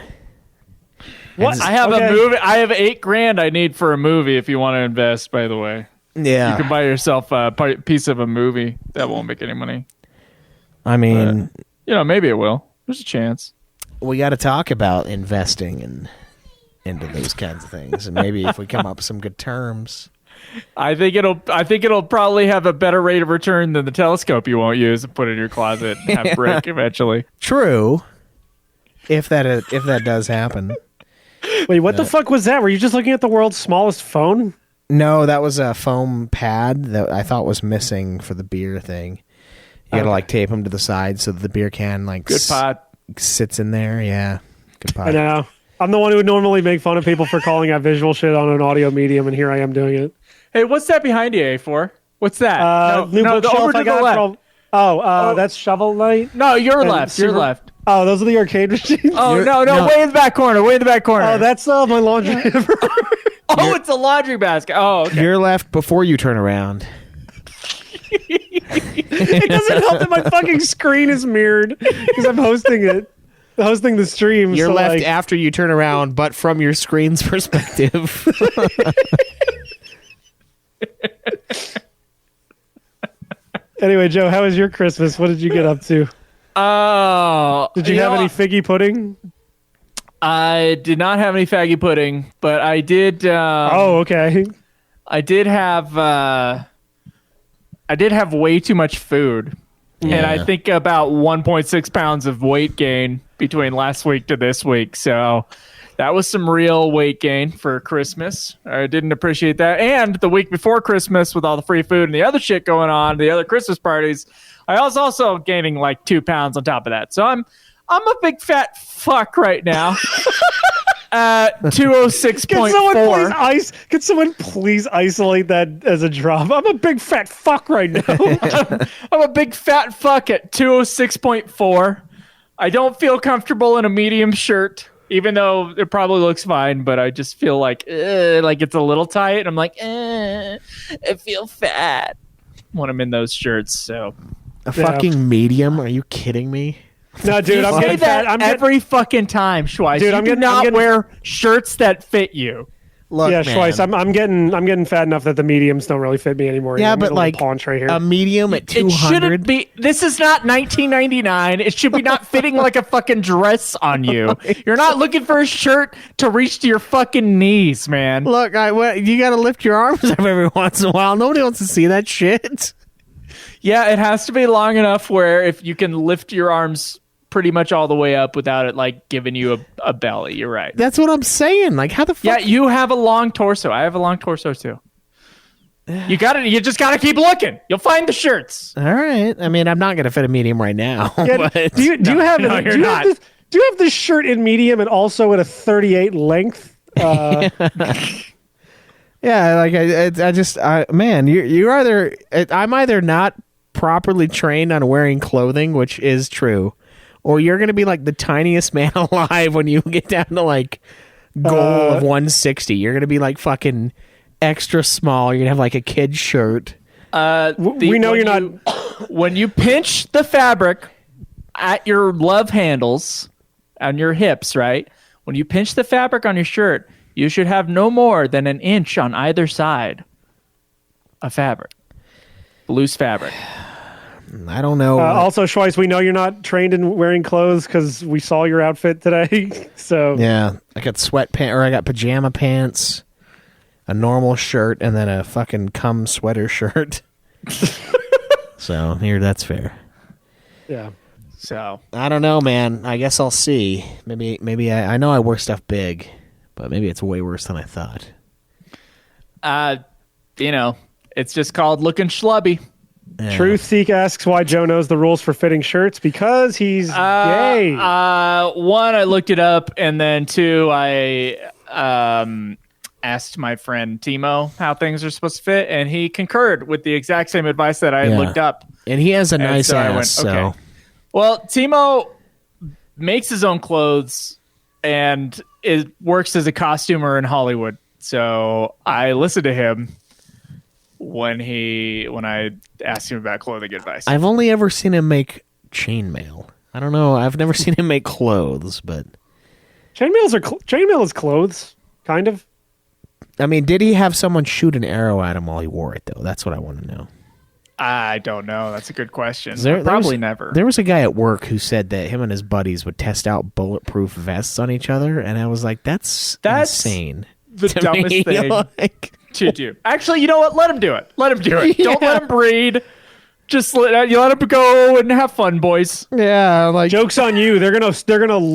What? I have Okay. a movie. I have $8,000 I need for a movie. If you want to invest, by the way, Yeah, you can buy yourself a piece of a movie that won't make any money. I mean, You know, maybe it will. There's a chance. we got to talk about investing into those kinds of things, and maybe if we come up with some good terms. I think it'll probably have a better rate of return than the telescope you won't use and put in your closet and have break eventually. True, if that does happen. Wait, what the fuck was that? Were you just looking at the world's smallest phone? No, that was a foam pad that I thought was missing for the beer thing. You gotta like tape them to the side so that the beer can like Good pod. sits in there. Yeah, good pod. I know. I'm the one who would normally make fun of people for calling out visual shit on an audio medium, and here I am doing it. Hey, what's that behind you, A4? What's that? New no, bookshelf over to I the got left. from. That's Shovel Knight. No, your And left. Your Super- left. Oh, those are the arcade machines. Oh, You're- no, no. way in the back corner. Way in the back corner. Oh, that's my laundry. Oh, it's a laundry basket. Oh, okay. You're left before you turn around. It doesn't help that my fucking screen is mirrored because I'm hosting the stream. You're so left like, after you turn around, but from your screen's perspective. Anyway, Joe, how was your Christmas? What did you get up to? Oh, Did you have any figgy pudding? I did not have any faggy pudding, but I did. Oh, okay. I did have. I did have way too much food, and I think about 1.6 pounds of weight gain between last week to this week. So that was some real weight gain for Christmas. I didn't appreciate that. And the week before Christmas, with all the free food and the other shit going on, the other Christmas parties, I was also gaining like 2 pounds on top of that. So I'm a big fat fuck right now. 206.4. Can someone please isolate that as a drop? I'm a big fat fuck right now. I'm a big fat fuck at 206.4. I don't feel comfortable in a medium shirt, even though it probably looks fine, but I just feel like it's a little tight. I'm like, I feel fat when I'm in those shirts. So A fucking medium? Are you kidding me? No, dude, you I'm say getting that fat. I'm every fucking time, Schweiss. Dude, you I'm do getting- not I'm getting- wear shirts that fit you. Look, yeah, man. Schweiss. I'm getting fat enough that the mediums don't really fit me anymore. Yeah, I'm but getting a little like paunch right here. a medium at It shouldn't 200. be. This is not 1999. It should be not fitting like a fucking dress on you. You're not looking for a shirt to reach to your fucking knees, man. Look, you got to lift your arms up every once in a while. Nobody wants to see that shit. Yeah, it has to be long enough where if you can lift your arms pretty much all the way up without it like giving you a belly. You're right. That's what I'm saying. Like, how the Yeah, fuck? you have a long torso. I have a long torso too. You just gotta keep looking. You'll find the shirts. All right. I mean, I'm not going to fit a medium right now. Yeah, but do you have no, do you're you have not. this shirt in medium and also at a 38 length? Yeah, like man, you're either I'm either not properly trained on wearing clothing, which is true, or you're gonna be like the tiniest man alive when you get down to like goal of 160. You're gonna be like fucking extra small. You're gonna have like a kid's shirt. We know you're not. When you pinch the fabric at your love handles on your hips, right? When you pinch the fabric on your shirt, you should have no more than an inch on either side of fabric. Loose fabric. I don't know. Also, Schweiss, we know you're not trained in wearing clothes because we saw your outfit today. So yeah, I got I got pajama pants, a normal shirt, and then a fucking cum sweater shirt. So here, that's fair. yeah. So I don't know, man. I guess I'll see. Maybe I know I wear stuff big, but maybe it's way worse than I thought. it's just called looking schlubby. Yeah. Truth Seek asks why Joe knows the rules for fitting shirts because he's gay. One, I looked it up, and then two, I asked my friend Timo how things are supposed to fit, and he concurred with the exact same advice that I had looked up. And he has a nice so I ass, went, so okay. Well, Timo makes his own clothes and works as a costumer in Hollywood. So I listened to him when I asked him about clothing advice. I've only ever seen him make chainmail. I don't know. I've never seen him make clothes, but Chainmail is clothes, kind of. I mean, did he have someone shoot an arrow at him while he wore it, though? That's what I want to know. I don't know. That's a good question. Probably never. There was a guy at work who said that him and his buddies would test out bulletproof vests on each other, and I was like, that's insane. The to dumbest me. thing Like, to do. Actually, you know what? Let him do it. Let him do it. Don't let him breed. Just let him go and have fun, boys. yeah, like Joke's on you. They're gonna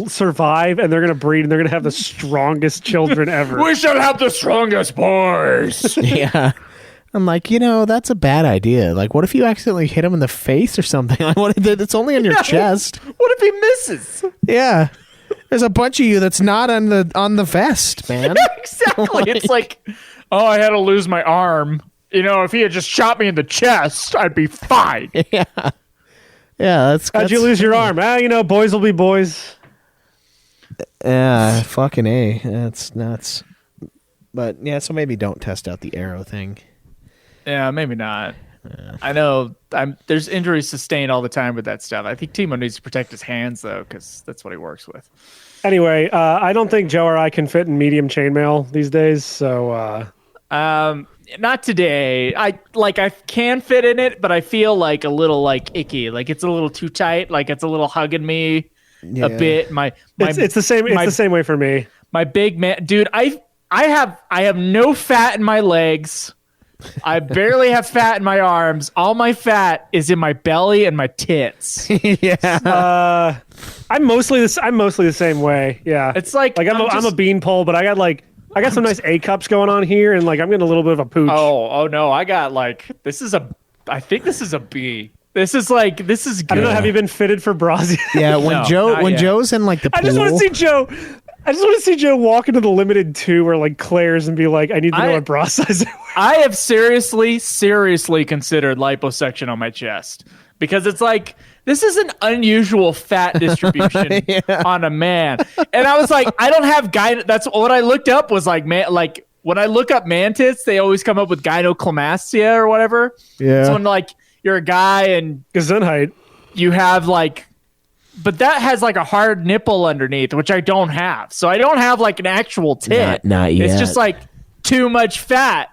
survive and they're gonna breed and they're gonna have the strongest children ever. We should have the strongest boys. yeah. I'm like, that's a bad idea. Like, what if you accidentally hit him in the face or something? Like, what if it's only on your chest? What if he misses? Yeah. There's a bunch of you that's not on the vest, man. Exactly. It's like, oh, I had to lose my arm. If he had just shot me in the chest, I'd be fine. Yeah. Yeah, How'd you lose your arm? Boys will be boys. Yeah, fucking A. That's nuts. But yeah, so maybe don't test out the arrow thing. Yeah, maybe not. Yeah. I know there's injuries sustained all the time with that stuff. I think Timo needs to protect his hands, though, because that's what he works with. Anyway, I don't think Joe or I can fit in medium chainmail these days, so... Not today. I can fit in it, but I feel like a little icky. Like it's a little too tight. Like it's a little hugging me a bit. It's the same. It's the same way for me. My big man, dude. I have no fat in my legs. I barely have fat in my arms. All my fat is in my belly and my tits. Yeah. I'm mostly the same way. Yeah. It's like I'm a beanpole, but I got some nice A cups going on here, and I'm getting a little bit of a pooch. Oh no, I got I think this is a B. This is good. I don't know. Have you been fitted for bras yet? Yeah, when Joe's in the pool. I just want to see Joe walk into the limited 2 or Claire's and be like, I need to know what bra size. I have seriously considered liposuction on my chest because it's this is an unusual fat distribution on a man. And I was like, I don't have that's what I looked up was when I look up man tits, they always come up with gynecomastia or whatever. Yeah. So when you're a guy and Gesundheit, you have but that has a hard nipple underneath, which I don't have. So I don't have an actual tit. Not yet. It's just too much fat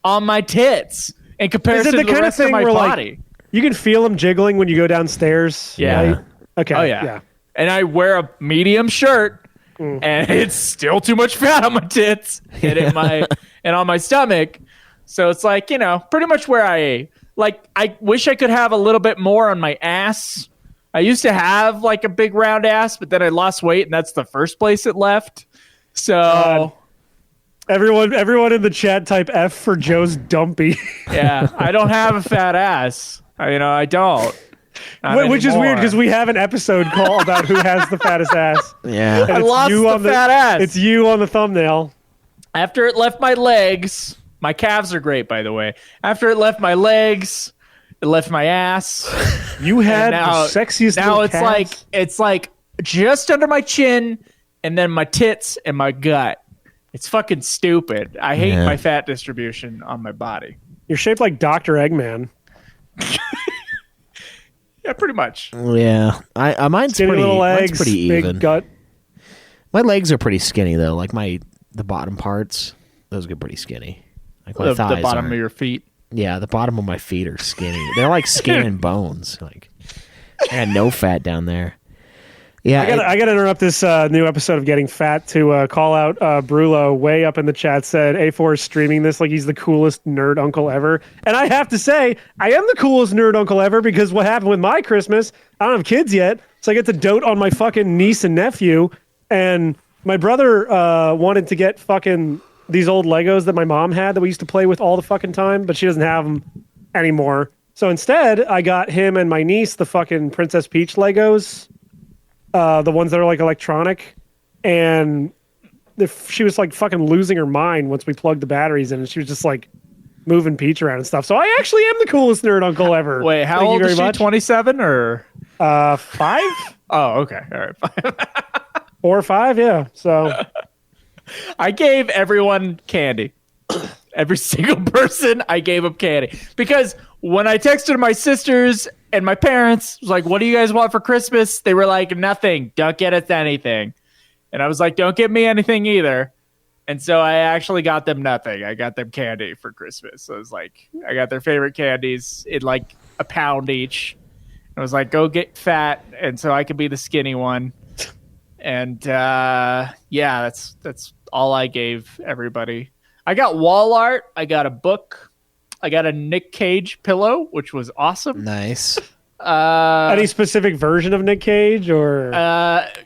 on my tits in comparison to the rest of my body. You can feel them jiggling when you go downstairs. Yeah. Right? Okay. Oh yeah. And I wear a medium shirt, and it's still too much fat on my tits and and on my stomach. So it's pretty much where I wish I could have a little bit more on my ass. I used to have a big round ass, but then I lost weight, and that's the first place it left. So everyone in the chat type F for Joe's dumpy. Yeah, I don't have a fat ass. I don't. Which is weird because we have an episode called about who has the fattest ass. Yeah. I lost the fat ass. It's you on the thumbnail. After it left my legs, my calves are great, by the way. After it left my legs, it left my ass. You had now, the sexiest now little it's calves. it's like just under my chin and then my tits and my gut. It's fucking stupid. I hate my fat distribution on my body. You're shaped like Dr. Eggman. Yeah, pretty much. Yeah, mine's Skinny pretty. little legs, Mine's pretty big even. gut. My legs are pretty skinny though. Like the bottom parts, those get pretty skinny. Like my The thighs bottom aren't. of your feet. Yeah, the bottom of my feet are skinny. They're like skin and bones. Like I had no fat down there. Yeah, I gotta interrupt this new episode of Getting Fat to call out Brulo way up in the chat. Said A4 is streaming this like he's the coolest nerd uncle ever, and I have to say I am the coolest nerd uncle ever because what happened with my Christmas? I don't have kids yet, so I get to dote on my fucking niece and nephew, and my brother wanted to get fucking these old Legos that my mom had that we used to play with all the fucking time, but she doesn't have them anymore. So instead, I got him and my niece the fucking Princess Peach Legos. The ones that are like electronic, and she was like fucking losing her mind once we plugged the batteries in, and she was just like moving Peach around and stuff. So I actually am the coolest nerd uncle ever. Wait, how Thank you old very is she? much. 27 or? 5? Oh, okay. All right. 4 or 5, yeah. So I gave everyone candy. Every single person, I gave them candy. Because when I texted my sisters and my parents, was like, what do you guys want for Christmas? They were like, nothing. Don't get us anything. And I was like, don't give me anything either. And so I actually got them nothing. I got them candy for Christmas. So it was like, I got their favorite candies in like a pound each. I was like, go get fat. And so I could be the skinny one. And yeah, that's all I gave everybody. I got wall art. I got a book. I got a Nick Cage pillow, which was awesome. nice. any specific version of Nick Cage or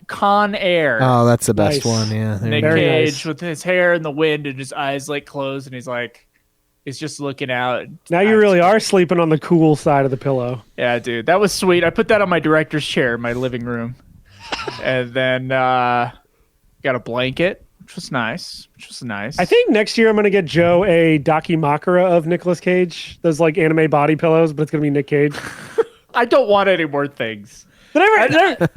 Con Air. Oh, that's the best Nice. one. Yeah, there Nick you go. Very Cage nice. with his hair in the wind and his eyes like closed, and he's just looking out. now you really are sleeping on the cool side of the pillow. Yeah, dude, that was sweet. I put that on my director's chair in my living room, and then got a blanket, which was nice. I think next year I'm gonna get Joe a Dakimakura of Nicolas Cage. Those like anime body pillows, but it's gonna be Nick Cage. I don't want any more things. Did I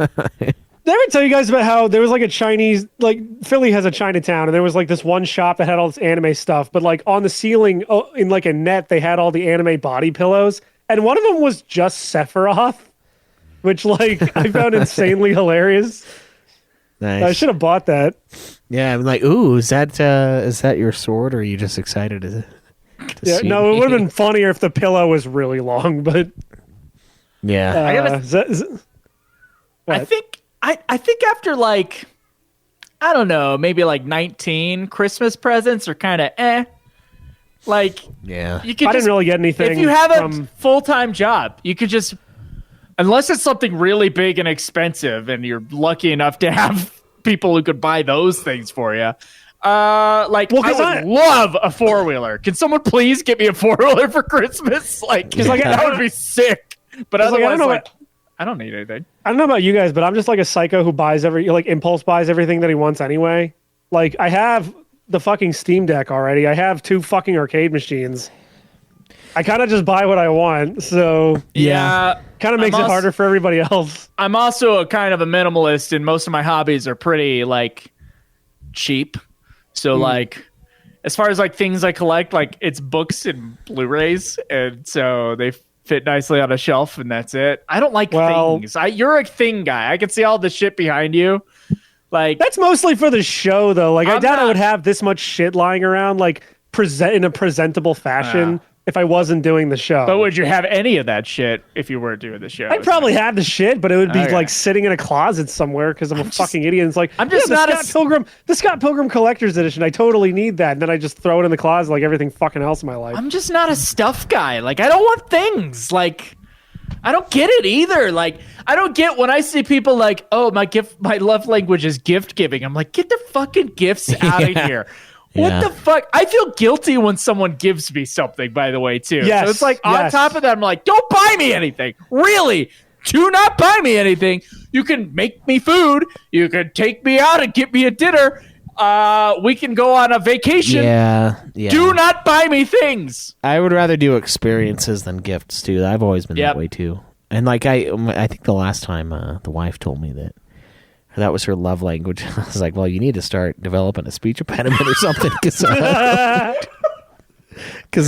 ever tell you guys about how there was like a Chinese, like Philly has a Chinatown, and there was like this one shop that had all this anime stuff, but like on the ceiling in like a net, they had all the anime body pillows, and one of them was just Sephiroth, which like I found insanely hilarious. Nice. I should have bought that. Yeah, I'm like, ooh, is that your sword, or are you just excited to Yeah, see no, it me? would have been funnier if the pillow was really long, but Yeah, I gotta- what? I think after like, I don't know, maybe like 19 Christmas presents are kind of Like yeah. you could I just, didn't really get anything. if you have a from, full-time job, you could just, unless it's something really big and expensive and you're lucky enough to have people who could buy those things for you. Like, Well, I 'cause would I- love a four-wheeler. Can someone please get me a four-wheeler for Christmas? Like, like, that would be sick. But 'cause, like, I otherwise, don't know like, I don't need anything. I don't know about you guys, but I'm just like a psycho who buys impulse buys everything that he wants anyway. Like I have the fucking Steam Deck already. I have 2 fucking arcade machines. I kind of just buy what I want, so Yeah. kind of makes I'm it also- harder for everybody else. I'm also a kind of a minimalist, and most of my hobbies are pretty like cheap. So like, as far as like things I collect, like it's books and Blu-rays, and so they fit nicely on a shelf, and that's it. I don't like Well- things. You're a thing guy. I can see all the shit behind you. Like That's mostly for the show, though. Like I I'm doubt I not- would have this much shit lying around, like present in a presentable fashion, if I wasn't doing the show. but would you have any of that shit if you weren't doing the show? I'd probably have the shit, but it would be Okay. like sitting in a closet somewhere because I'm a fucking idiot. It's like, I'm just yeah, not the a Scott Pilgrim, the Scott Pilgrim Collector's Edition. I totally need that, and then I just throw it in the closet like everything fucking else in my life. I'm just not a stuff guy. Like, I don't want things. Like, I don't get it either. Like, I don't get when I see people like, oh, my love language is gift giving. I'm like, get the fucking gifts out of here. What Yeah. the fuck? I feel guilty when someone gives me something, by the way, too. Yes, So it's like, on yes. top of that, I'm like, don't buy me anything. Really? Do not buy me anything. You can make me food. You can take me out and get me a dinner. We can go on a vacation. Yeah. Do not buy me things. I would rather do experiences than gifts too. I've always been Yep. that way too. And like I think the last time the wife told me that was her love language. I was like, well, you need to start developing a speech impediment or something because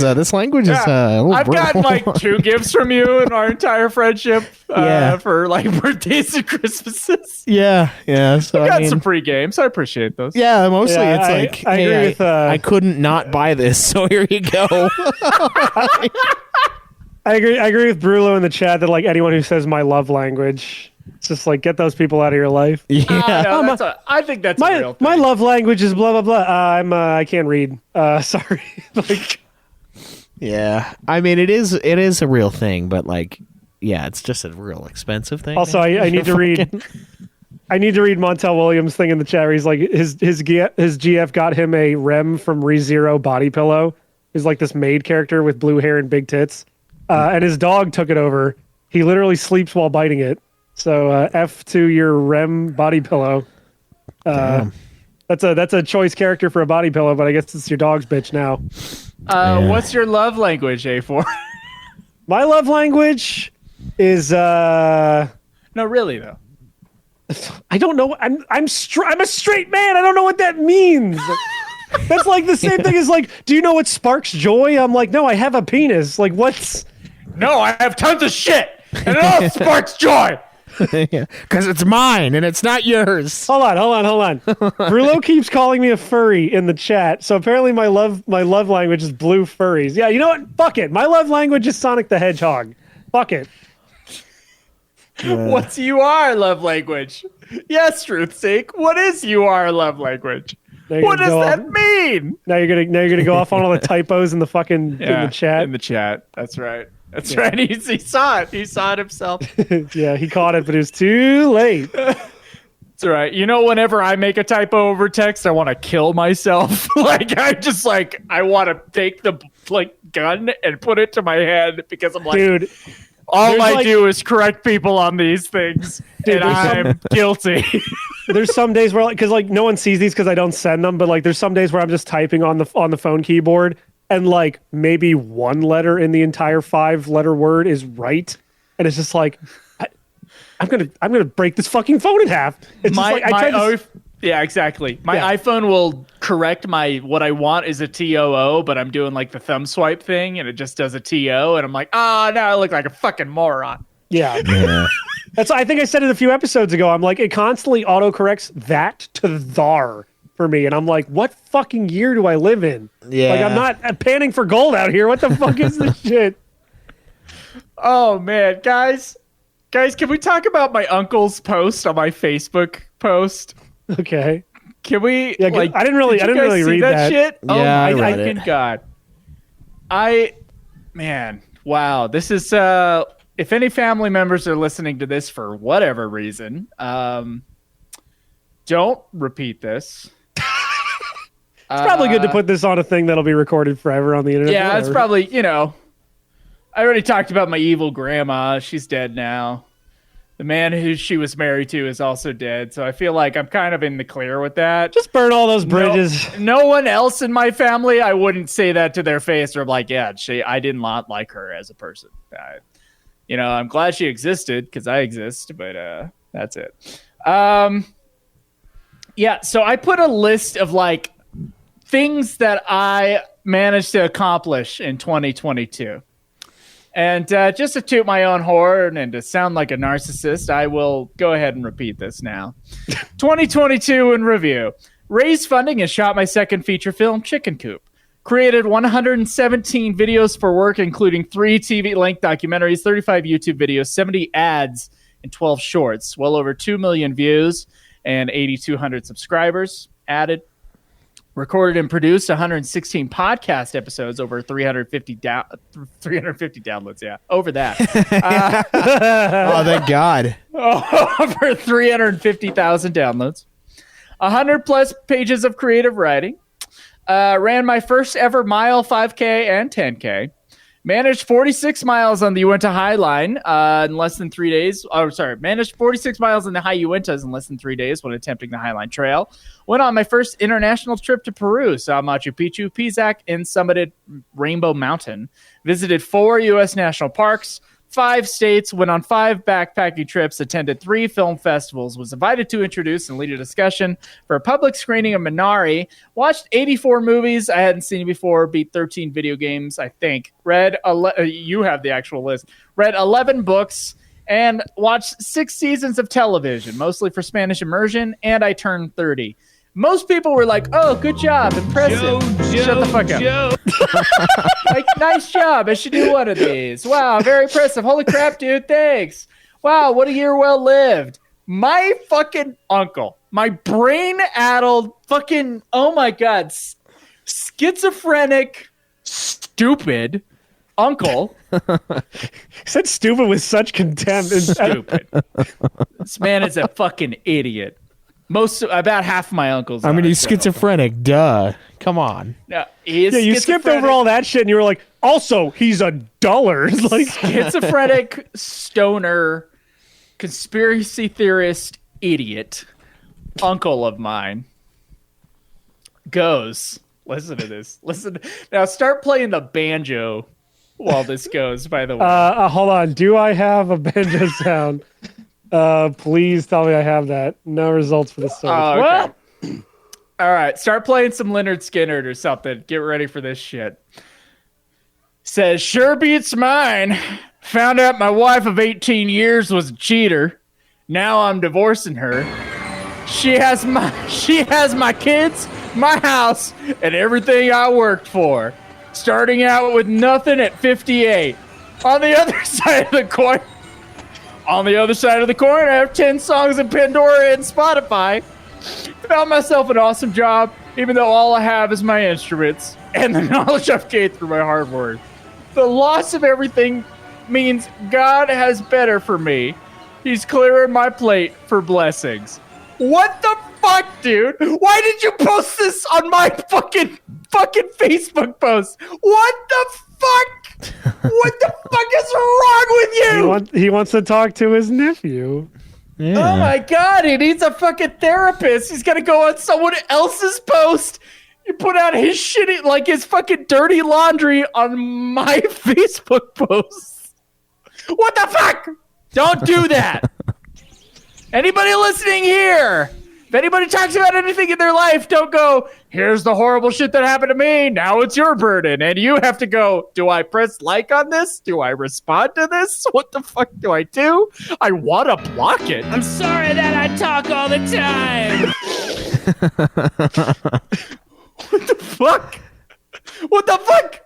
this language is a little I've brutal. gotten like 2 gifts from you in our entire friendship Yeah. for like birthdays and Christmases. Yeah. So I've I got mean, some free games. I appreciate those. yeah, mostly Yeah, it's I- like I agree hey, with, I couldn't not buy this, so here you go. I agree with Brulo in the chat that like anyone who says my love language, it's just like get those people out of your life. Yeah. No, I think that's a real thing. My love language is blah blah blah. I can't read. Sorry. Like Yeah, I mean it is a real thing, but like, yeah, it's just a real expensive thing. also I need to read. I need to read Montel Williams' thing in the chat where he's like his GF got him a Rem from ReZero body pillow. He's like this maid character with blue hair and big tits, and his dog took it over. He literally sleeps while biting it. So F to your Rem body pillow. That's a choice character for a body pillow, but I guess it's your dog's bitch now. What's your love language, A4? My love language is No, really though. I don't know. I'm a straight man. I don't know what that means. That's like the same thing as like, do you know what sparks joy? I'm like, no, I have a penis. Like, what's? No, I have tons of shit, and it all sparks joy. Because it's mine and it's not yours. Hold on. Brulo keeps calling me a furry in the chat. So apparently my love language is blue furries. Yeah, you know what? Fuck it. My love language is Sonic the Hedgehog. Fuck it. What's UR love language? Yes, truth's sake. What is UR love language? Now you're What gonna does go that off- mean? Now you're gonna go off on all the typos in the fucking in the chat. In the chat. That's right. That's right. He saw it. He saw it himself. Yeah, he caught it, but it was too late. That's right. You know, whenever I make a typo over text, I want to kill myself. I want to take the gun and put it to my head because I'm like, Dude, all there's I like- do is correct people on these things, Dude, and there's I'm guilty. there's some days where because like no one sees these because I don't send them, but like there's some days where I'm just typing on the phone keyboard and like maybe one letter in the entire 5-letter word is right, and it's just like I'm gonna break this fucking phone in half. It's just like I tried to, yeah, exactly. My Yeah. iPhone will correct what I want is a TOO, but I'm doing like the thumb swipe thing, and it just does a TO, and I'm like, now I look like a fucking moron. yeah. That's I think I said it a few episodes ago. I'm like it constantly autocorrects that to thar for me, and I'm like, what fucking year do I live in? Yeah. Like I'm not panning for gold out here. What the fuck is this shit? Oh man, guys, can we talk about my uncle's post on my Facebook post? Okay. Can we? Yeah, I didn't really did you guys see read that. shit. Yeah, I oh my read it. fucking god! Wow. This is if any family members are listening to this for whatever reason, don't repeat this. It's probably good to put this on a thing that'll be recorded forever on the internet. Yeah, it's Whatever. probably, I already talked about my evil grandma. She's dead now. The man who she was married to is also dead. So I feel like I'm kind of in the clear with that. Just burn all those bridges. No one else in my family, I wouldn't say that to their face. Or I'm like, yeah, I did not like her as a person. I'm glad she existed because I exist, but that's it. Yeah, so I put a list of like things that I managed to accomplish in 2022. And just to toot my own horn and to sound like a narcissist, I will go ahead and repeat this now. 2022 in review. Raised funding and shot my second feature film, Chicken Coop. Created 117 videos for work, including 3 TV-length documentaries, 35 YouTube videos, 70 ads, and 12 shorts. Well over 2 million views and 8,200 subscribers added. Recorded and produced 116 podcast episodes, over 350 downloads. Yeah, over that. Oh, thank God. Over 350,000 downloads. 100 plus pages of creative writing. Ran my first ever mile, 5K, and 10K. Managed 46 miles on the Uinta High Line in less than 3 days. Oh, sorry. Managed 46 miles in the High Uintas in less than 3 days when attempting the High Line Trail. Went on my first international trip to Peru. Saw Machu Picchu, Pisac, and summited Rainbow Mountain. Visited 4 U.S. national parks, 5 states, went on 5 backpacking trips, attended 3 film festivals, was invited to introduce and lead a discussion for a public screening of Minari, watched 84 movies I hadn't seen before, beat 13 video games, I think, you have the actual list, read 11 books, and watched 6 seasons of television, mostly for Spanish immersion, and I turned 30. Most people were like, oh, good job, impressive. Shut the fuck up. Like, nice job. I should do one of these. Wow, very impressive. Holy crap, dude, thanks. Wow, what a year well lived. My fucking uncle, my brain-addled fucking, oh my God, schizophrenic, stupid uncle. He said stupid with such contempt. Stupid. This man is a fucking idiot. About half of my uncles. I mean, he's schizophrenic. Duh. Come on. No, he is you skipped over all that shit and you were like, also, he's a dullard. Like, schizophrenic, stoner, conspiracy theorist, idiot, uncle of mine goes, listen to this. Listen. Now start playing the banjo while this goes, by the way. hold on. Do I have a banjo sound? Please tell me I have that. No results for the search. Oh, okay. All right, start playing some Leonard Skinner or something. Get ready for this shit. Says, sure beats mine. Found out my wife of 18 years was a cheater. Now I'm divorcing her. She has my kids, my house, and everything I worked for. Starting out with nothing at 58. On the other side of the coin, I have 10 songs in Pandora and Spotify. Found myself an awesome job, even though all I have is my instruments and the knowledge I've gained through my hard work. The loss of everything means God has better for me. He's clearing my plate for blessings. What the fuck, dude? Why did you post this on my fucking Facebook post? What the fuck? What the fuck is wrong with you? He wants to talk to his nephew. Yeah. Oh my God, he needs a fucking therapist. He's got to go on someone else's post. You put out his shitty, like his fucking dirty laundry on my Facebook posts. What the fuck? Don't do that. Anybody listening here, if anybody talks about anything in their life, don't go, here's the horrible shit that happened to me. Now it's your burden. And you have to go, do I press like on this? Do I respond to this? What the fuck do I do? I want to block it. I'm sorry that I talk all the time. What the fuck? What the fuck?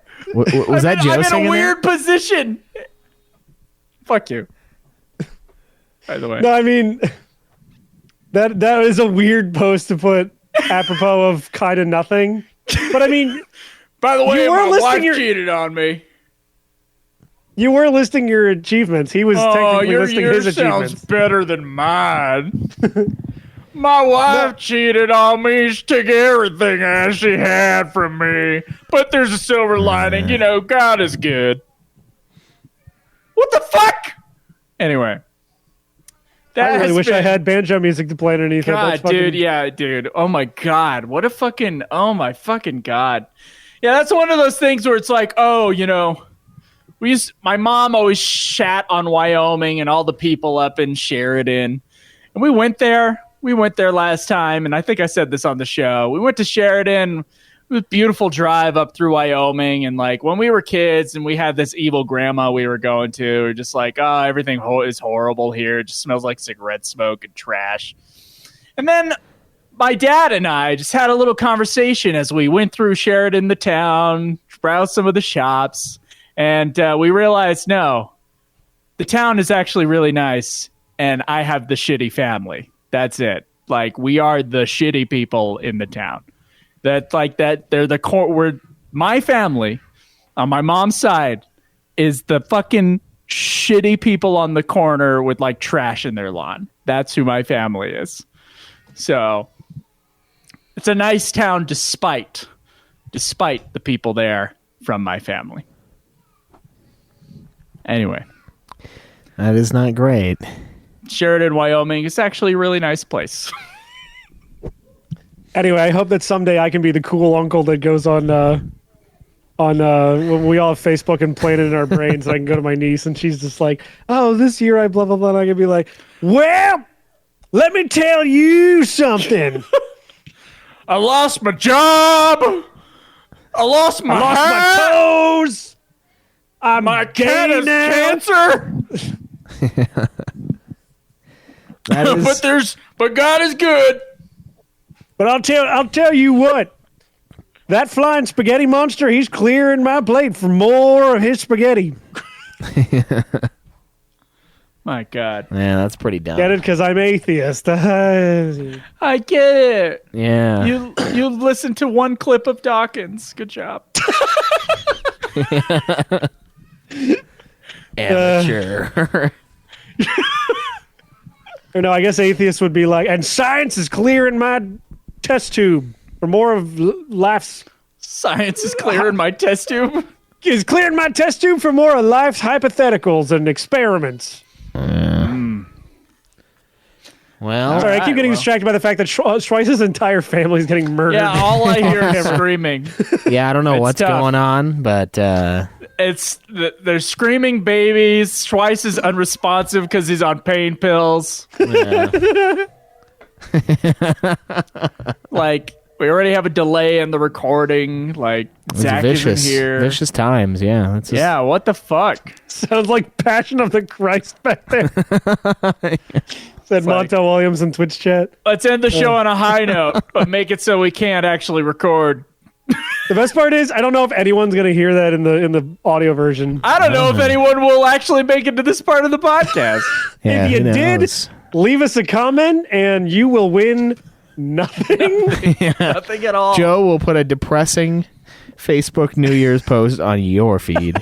Was that Joe I'm in singing a weird that? position. Fuck you. By the way. No, I mean, that is a weird post to put apropos of kind of nothing. But I mean, by the way, you were my listing wife your- cheated on me. you were listing your achievements. He was technically your listing year his sounds achievements. better than mine. My wife cheated on me. She took everything as she had from me. But there's a silver lining. You know, God is good. What the fuck? Anyway. I really wish I had banjo music to play underneath it. God, That's fucking- dude, yeah, dude. Oh my God. What a fucking, oh my fucking God. Yeah, that's one of those things where it's like, oh, you know, my mom always shat on Wyoming and all the people up in Sheridan. And we went there last time. And I think I said this on the show. We went to Sheridan. It was a beautiful drive up through Wyoming. And like when we were kids and we had this evil grandma we were going to, we were just like, oh, everything is horrible here. It just smells like cigarette smoke and trash. And then my dad and I just had a little conversation as we went through Sheridan, the town, browsed some of the shops. And we realized, no, the town is actually really nice. And I have the shitty family. That's it. Like we are the shitty people in the town. That like that they're the core. We're my family on my mom's side is the fucking shitty people on the corner with like trash in their lawn. That's who my family is. So it's a nice town despite the people there from my family. Anyway, That is not great. Sheridan, Wyoming is actually a really nice place. Anyway, I hope that someday I can be the cool uncle that goes on when we all have Facebook and plan it in our brains. And I can go to my niece and she's just like, "Oh, this year I blah blah blah." And I can be like, "Well, let me tell you something. I lost my job. I lost my hat. toes. I'm My gay cat has now." cancer. That is, but God is good. But I'll tell you what. That flying spaghetti monster, he's clearing my plate for more of his spaghetti. My God. yeah, that's pretty dumb. Get it? Because I'm atheist. I get it. Yeah. You listened to one clip of Dawkins. Good job. Amateur. Or no, I guess atheists would be like, and science is clearing my test tube for more of life's. Science is clear in my test tube. Is clearing my test tube for more of life's hypotheticals and experiments. Well, Sorry, I keep getting distracted by the fact that Schweiss's entire family is getting murdered. Yeah, all I hear is screaming. yeah, I don't know It's what's tough. going on, but They're screaming babies. Schweiss is unresponsive because he's on pain pills. yeah. Like, we already have a delay in the recording. Like, It's Zach vicious, isn't here. vicious times. Yeah, that's just, Yeah, what the fuck? Sounds like Passion of the Christ back there. Said like- Montel Williams in Twitch chat. Let's end the show on a high note, but make it so we can't actually record. The best part is I don't know if anyone's gonna hear that in the audio version. I don't know if anyone will actually make it to this part of the podcast. Yeah, If you who did, knows? leave us a comment and you will win nothing. Nothing at all. Joe will put a depressing Facebook New Year's post on your feed.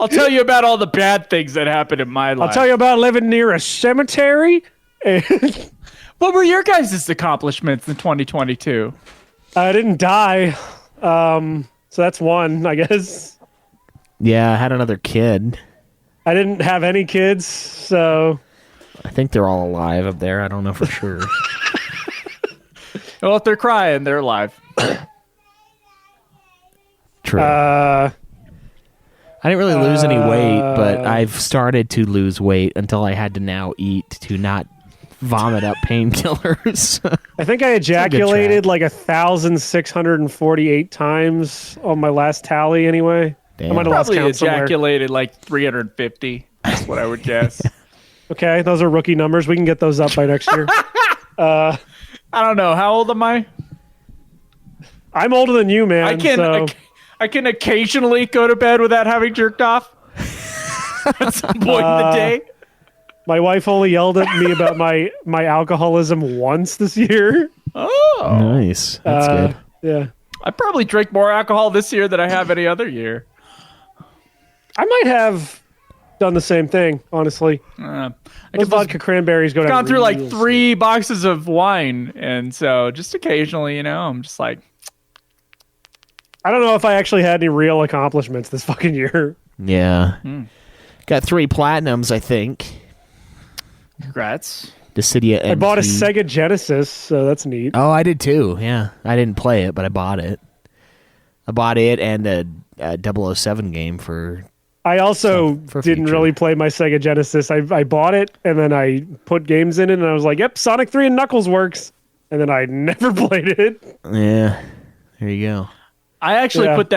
I'll tell you about all the bad things that happened in my life. I'll tell you about living near a cemetery. And What were your guys' accomplishments in 2022? I didn't die. So that's one, I guess. Yeah, I had another kid. I didn't have any kids, so I think they're all alive up there. I don't know for sure. Well, if they're crying, they're alive. True. uh I didn't really lose any weight, but I've started to lose weight until I had to now eat to not vomit up painkillers. I think I track. ejaculated like 1,648 times on my last tally anyway. Damn. I might have lost Probably count somewhere. ejaculated like 350. That's what I would guess. Okay, those are rookie numbers. We can get those up by next year. I don't know. How old am I? I'm older than you, man. I can occasionally go to bed without having jerked off at some point in the day. My wife only yelled at me about my alcoholism once this year. Oh, Nice. That's good. Yeah. I probably drank more alcohol this year than I have any other year. I might have done the same thing, honestly. I Those could vodka cranberries go down. gone through like real 3 boxes of wine, and so just occasionally, I'm just like, I don't know if I actually had any real accomplishments this fucking year. Yeah. Got 3 platinums, I think. congrats. Dissidia I bought a MC. Sega Genesis, so that's neat. Oh, I did too. Yeah. I didn't play it, but I bought it. I bought it and a 007 game for... I also for didn't future. really play my Sega Genesis. I bought it and then I put games in it and I was like, "Yep, Sonic 3 and Knuckles works." And then I never played it. Yeah. There you go. I actually Yeah. put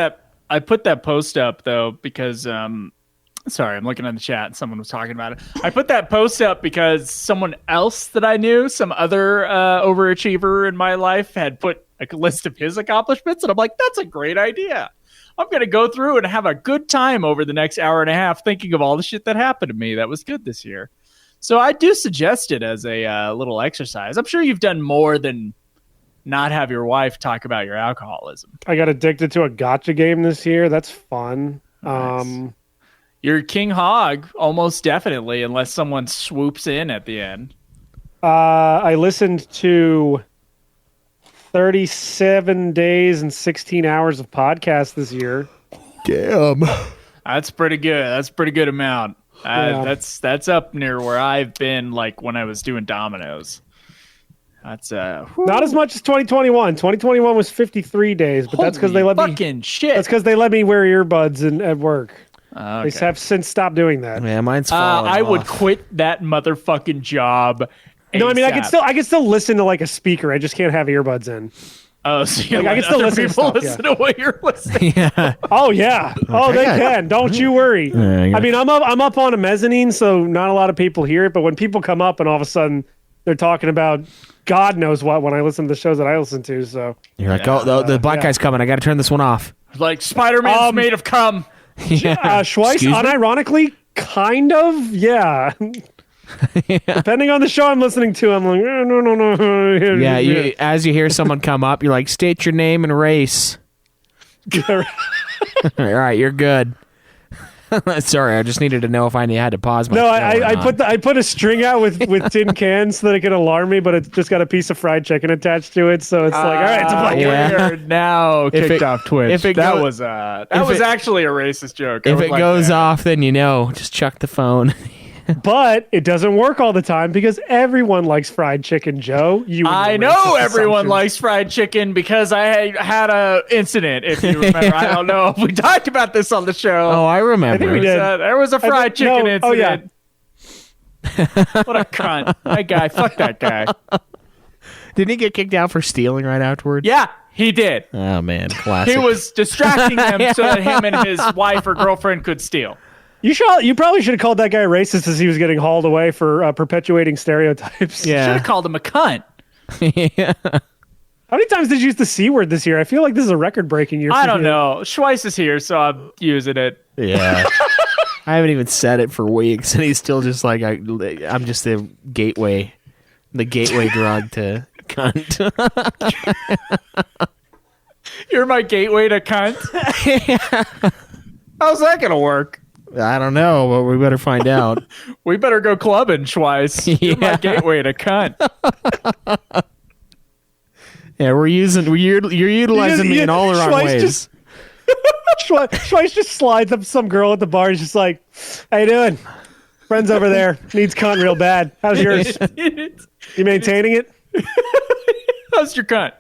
that post up though because sorry, I'm looking at the chat and someone was talking about it. I put that post up because someone else that I knew, some other overachiever in my life, had put a list of his accomplishments, and I'm like, that's a great idea. I'm going to go through and have a good time over the next hour and a half thinking of all the shit that happened to me that was good this year. So I do suggest it as a little exercise. I'm sure you've done more than not have your wife talk about your alcoholism. I got addicted to a gotcha game this year. That's fun. Nice. You're King Hog, almost definitely, unless someone swoops in at the end. I listened to 37 days and 16 hours of podcasts this year. Damn. That's pretty good. That's a pretty good amount. Yeah. That's up near where I've been, like when I was doing dominoes. That's Not as much as 2021. 2021 was 53 days, but that's because they let me. fucking shit. That's because they let me wear earbuds at work. Okay. They have since stopped doing that. Yeah, mine's falling I would off. quit that motherfucking job. No, I mean I ASAP. can still listen to like a speaker. I just can't have earbuds in. Oh, so you Like, I let can still other listen to people stuff, listen to what you're listening. Yeah. Oh yeah. Oh, they can. Don't you worry. Yeah, I I mean, I'm up on a mezzanine, so not a lot of people hear it. But when people come up and all of a sudden they're talking about God knows what when I listen to the shows that I listen to, so You're like, oh, the black guy's coming. I got to turn this one off. Like Spider-Man's made of cum. Schweiss, Excuse me? unironically, kind of, yeah. Depending on the show I'm listening to, I'm like, no. Yeah, as you hear someone come up, you're like, state your name and race. All right, you're good. Sorry, I just needed to know if I had to pause my No, show or I not. I put a string out with tin cans so that it can alarm me, but it's just got a piece of fried chicken attached to it, so it's like, all right, it's a black guy. Yeah. We're now If kicked it- off Twitch. if it that go- was if it- actually a racist joke. I If would it like goes that. off, then you know. Just chuck the phone. But it doesn't work all the time because everyone likes fried chicken, Joe. I know everyone likes fried chicken because I had a incident. If you remember, I don't know if we talked about this on the show. Oh, I remember. think we did. There was a fried chicken incident. Oh yeah. What a cunt! That guy, fuck that guy. Didn't he get kicked out for stealing right afterwards? Yeah, he did. Oh, man. Classic. He was distracting them so that him and his wife or girlfriend could steal. You probably should have called that guy racist as he was getting hauled away for perpetuating stereotypes. Should Yeah. have called him a cunt. Yeah. How many times did you use the C word this year? I feel like this is a record-breaking year. I for don't you. know. Schweiss is here, so I'm using it. Yeah. I haven't even said it for weeks, and he's still just like, I'm just the gateway drug to cunt. You're my gateway to cunt. How's that gonna work? I don't know, but we better find out. We better go clubbing, Schweiss. You're my Yeah. gateway to cunt. Yeah, you're utilizing me in all the wrong Schweiss ways. Schweiss just slides up some girl at the bar. He's just like, "How you doing? Friend's over there. Needs cunt real bad. How's yours? You maintaining it?" How's your cunt?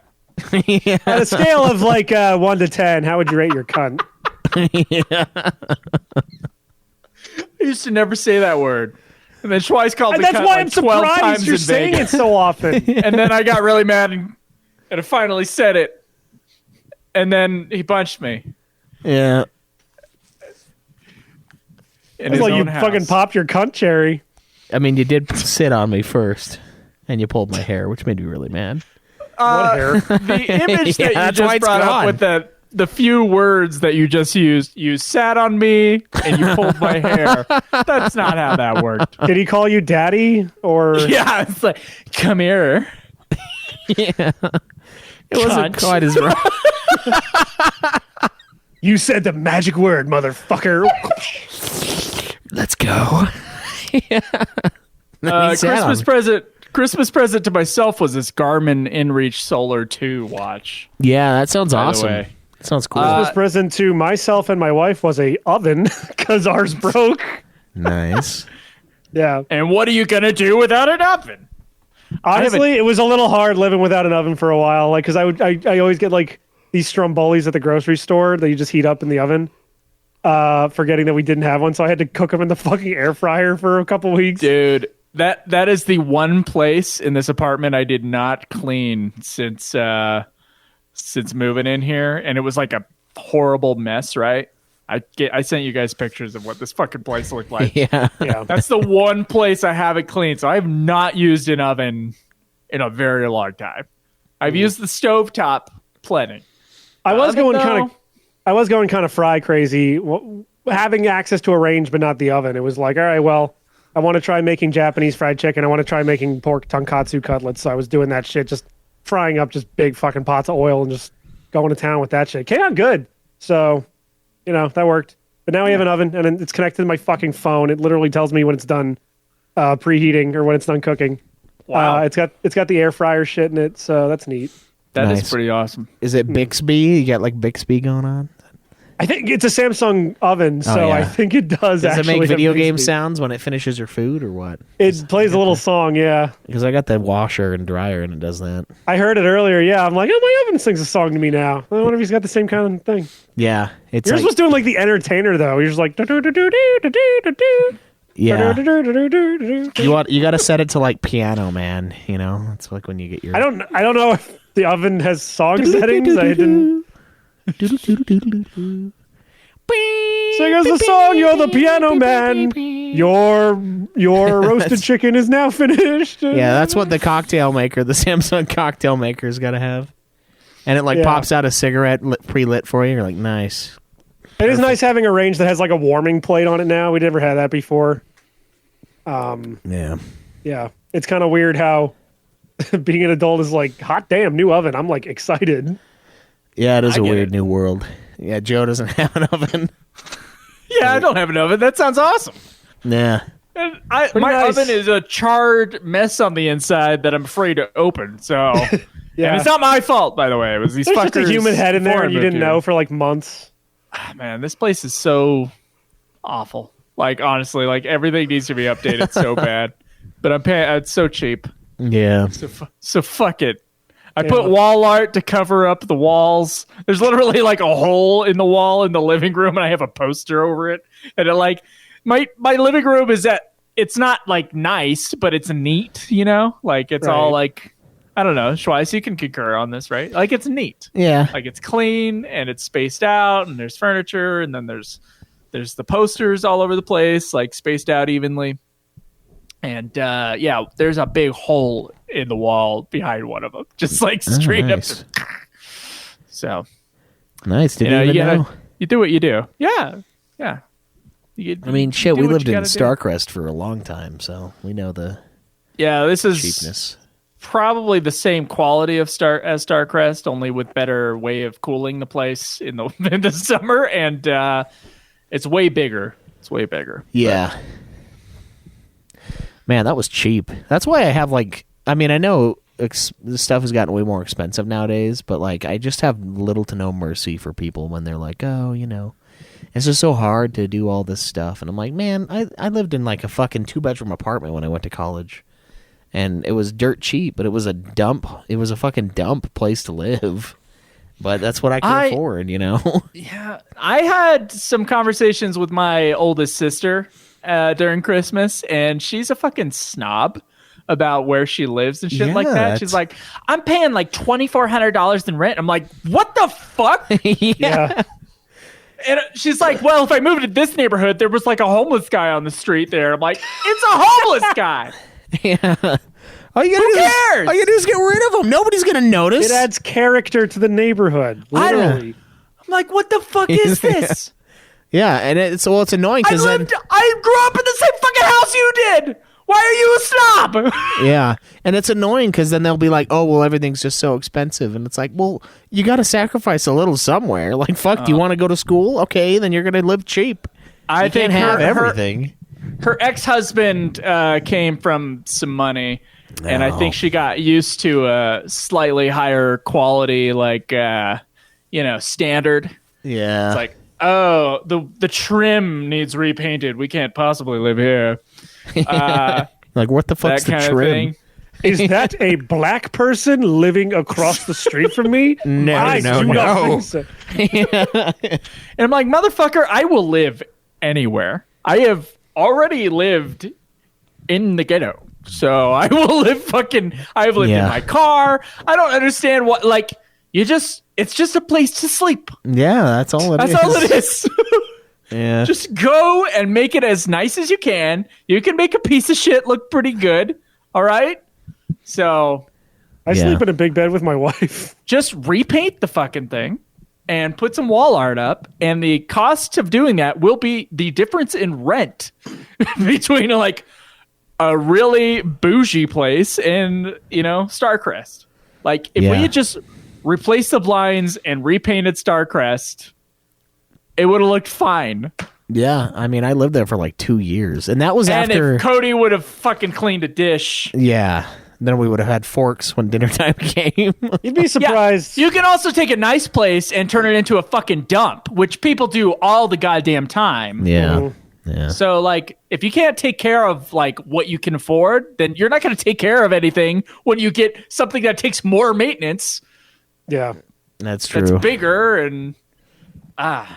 On a scale of like 1 to 10, how would you rate your cunt? I used to never say that word. And then Schweiss called the That's cunt why like I'm 12 surprised times you're in saying Vegas. it so often. And then I got really mad and I finally said it. And then he punched me Yeah. in It's his like you own house. fucking popped your cunt cherry. I mean, you did sit on me first, and you pulled my hair, which made me really mad. What hair? The image Yeah, that you that's why just it's brought gone. up with the few words that you just used, you sat on me and you pulled my hair. That's not how that worked. Did he call you daddy or? Yeah, it's like, come here. Yeah. It wasn't Cunt. quite as rough. You said the magic word, motherfucker. Let's go. Yeah. He sat on me. Christmas present to myself was this Garmin InReach Solar 2 watch. Yeah, that sounds By the awesome. way. That sounds cool. Christmas present to myself and my wife was a oven because ours broke. Nice. Yeah. And what are you gonna do without an oven? Honestly, it was a little hard living without an oven for a while. Like, because I always get like these Strombolis at the grocery store that you just heat up in the oven. Forgetting that we didn't have one, so I had to cook them in the fucking air fryer for a couple weeks. Dude, that is the one place in this apartment I did not clean since moving in here, and it was like a horrible mess, right? I sent you guys pictures of what this fucking place looked like. Yeah. Yeah. That's the one place I haven't cleaned. So I have not used an oven in a very long time. I've used the stovetop plenty. I was Oven, going kind of fry crazy, having access to a range but not the oven. It was like, all right, well, I want to try making Japanese fried chicken. I want to try making pork tonkatsu cutlets. So I was doing that shit, just frying up just big fucking pots of oil and just going to town with that shit. Came out good. So, that worked. But now we have an oven and it's connected to my fucking phone. It literally tells me when it's done preheating or when it's done cooking. Wow. It's got the air fryer shit in it, so that's neat. That is Nice. pretty awesome. Is it Bixby? You got like Bixby going on? I think it's a Samsung oven, so yeah. I think it does. Does it actually make video have game speed. sounds when it finishes your food or what? It plays a little song. Yeah, Because I got the washer and dryer and it does that. I heard it earlier. Yeah, I'm like, oh, my oven sings a song to me now. I wonder if he's got the same kind of thing. Yeah, it's Yours like, was doing like the entertainer though. You're just like do-do-do-do-do-do-do-do. yeah. Do-do-do-do-do-do-do. You got to set it to like piano, man. You know, it's like when you get your. I don't know if the oven has song settings. I didn't. Sing us a song. You're the piano man. Your roasted chicken is now finished. Yeah, that's what the cocktail maker, the Samsung cocktail maker's got to have. And it like Yeah. pops out a cigarette pre-lit for you. You're like, nice. It is nice having a range that has like a warming plate on it now. We never had that before. Yeah. Yeah, it's kind of weird how being an adult is like, hot damn, new oven. I'm like excited. Yeah, it is a get weird it. new world. Yeah, Joe doesn't have an oven. Yeah, I don't have an oven. That sounds awesome. Yeah. And Pretty my nice. oven is a charred mess on the inside that I'm afraid to open. So, Yeah, and it's not my fault, by the way. It was these there's fuckers. just a human head in there, before I and you moved didn't here. know for like months. Man, this place is so awful. Like honestly, like everything needs to be updated so bad. But I'm paying. It's so cheap. Yeah. So fuck it. I Yeah. put wall art to cover up the walls. There's literally like a hole in the wall in the living room, and I have a poster over it. And it like my living room is that it's not like nice, but it's neat. You know, like it's all Right. like I don't know. Schweiss, you can concur on this, right? Like it's neat. Yeah. Like it's clean and it's spaced out, and there's furniture, and then there's the posters all over the place, like spaced out evenly. And yeah, there's a big hole in the wall behind one of them, just like straight nice. up. So Nice. Didn't you know, even you gotta know. you do what you do. Yeah, yeah. I mean, shit, do we what lived you in gotta do. Starcrest for a long time, so we know the Yeah, this is cheapness. probably the same quality of Starcrest, only with better way of cooling the place in the in the summer, and it's way bigger. It's way bigger. Yeah. Man, that was cheap. That's why I have like, I mean, I know this stuff has gotten way more expensive nowadays, but like, I just have little to no mercy for people when they're like, oh, you know, it's just so hard to do all this stuff. And I'm like, man, I lived in like a fucking 2-bedroom apartment when I went to college, and it was dirt cheap, but it was a dump. It was a fucking dump place to live. But that's what I can afford, you know? Yeah, I had some conversations with my oldest sister during Christmas, and she's a fucking snob about where she lives and shit like Yeah, that. She's like, I'm paying like $2,400 in rent. I'm like, what the fuck? Yeah. And she's like, well, if I moved to this neighborhood, there was like a homeless guy on the street there. I'm like, it's a homeless guy. Yeah. All you gotta cares? All you gotta do is get rid of them. Nobody's gonna notice. It adds character to the neighborhood. Literally. I'm like, what the fuck is this? Yeah, and it's annoying I because then grew up in the same fucking house you did. Why are you a snob? yeah, and it's annoying because then they'll be like, oh well, everything's just so expensive, and it's like, well, you got to sacrifice a little somewhere. Like, fuck, do you want to go to school? Okay, then you're gonna live cheap. I You can't think have everything. Her ex-husband came from some money, and I think she got used to a slightly higher quality, like standard. Yeah, It's like, oh, the trim needs repainted. We can't possibly live here. like what the fuck's That the kind trim? of thing. Is that a black person living across the street from me? No, I no, do not no. think so. And I'm like, motherfucker, I will live anywhere. I have already lived in the ghetto. So I will live I've lived in my car. I don't understand what, like, it's just a place to sleep. Yeah, that's all it is. That's all it is. Yeah, Just go and make it as nice as you can. You can make a piece of shit look pretty good. All right? So I Yeah. sleep in a big bed with my wife. just repaint the fucking thing and put some wall art up, and the cost of doing that will be the difference in rent between like a really bougie place and Starcrest. Like if we Yeah. had just replaced the blinds and repainted Starcrest, it would have looked fine. yeah. I mean, I lived there for like 2 years, and that was And after. if Cody would have fucking cleaned a dish, Yeah, Then we would have had forks when dinner time came. You'd be surprised. You can also take a nice place and turn it into a fucking dump, which people do all the goddamn time. Yeah. Yeah. So, like, if you can't take care of, like, what you can afford, then you're not going to take care of anything when you get something that takes more maintenance. Yeah. That's true. That's bigger and, my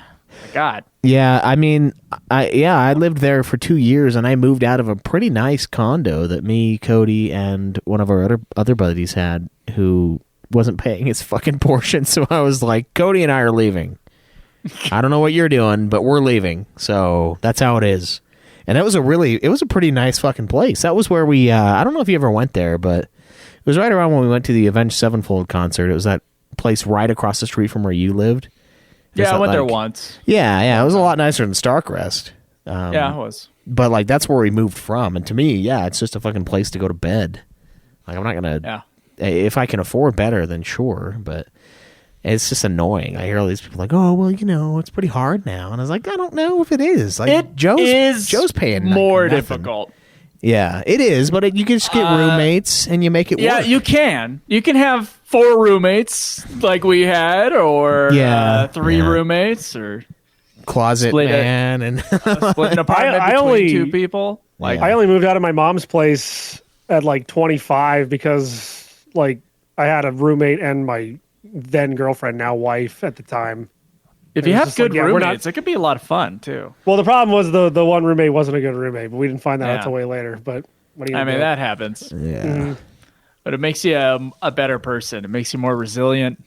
God. Yeah, I mean, I lived there for 2 years, and I moved out of a pretty nice condo that me, Cody, and one of our other buddies had, who wasn't paying his fucking portion. So I was like, Cody and I are leaving. I don't know what you're doing, but we're leaving. So that's how it is. And it was a pretty nice fucking place. That was where we, I don't know if you ever went there, but it was right around when we went to the Avenged Sevenfold concert. It was that place right across the street from where you lived. Yeah, I went there once. Yeah, it was a lot nicer than Starcrest. Yeah, it was. But, like, that's where we moved from. And to me, yeah, it's just a fucking place to go to bed. Like, I'm not going to... Yeah. If I can afford better, then sure. But it's just annoying. I hear all these people like, oh, well, it's pretty hard now. And I was like, I don't know if it is. Like, Joe's paying more nothing. difficult. Yeah, it is. But you can just get roommates and you make it work. Yeah, you can. You can have 4 roommates like we had, or 3 roommates, or closet man and split an apartment between 2 people. Like, I only moved out of my mom's place at like 25 because like I had a roommate and my then girlfriend, now wife at the time. If you have good roommates, it could be a lot of fun too. Well, the problem was the one roommate wasn't a good roommate, but we didn't find that out until way later. But what do you? I mean, that happens. Yeah. Mm-hmm. But it makes you a better person. It makes you more resilient.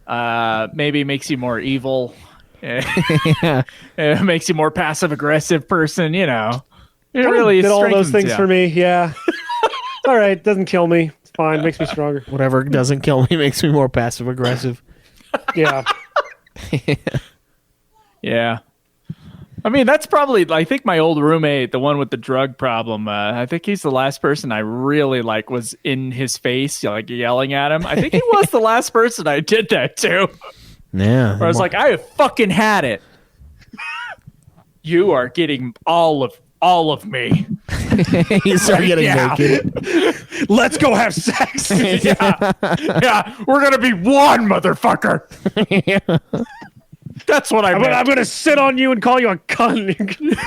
Maybe makes you more evil. Yeah. It makes you more passive aggressive person. It Kinda really did all those things you. for me. Yeah. All right, doesn't kill me. It's fine. Makes me stronger. Whatever doesn't kill me makes me more passive aggressive. Yeah. Yeah. I mean, that's probably, I think my old roommate, the one with the drug problem, I think he's the last person I really was in his face, like yelling at him. I think he was the last person I did that to. Yeah. Where I was like, I have fucking had it. You are getting all of me. You start getting naked. Let's go have sex. Yeah, we're gonna be one, motherfucker. That's what I'm going to sit on you and call you a cunt.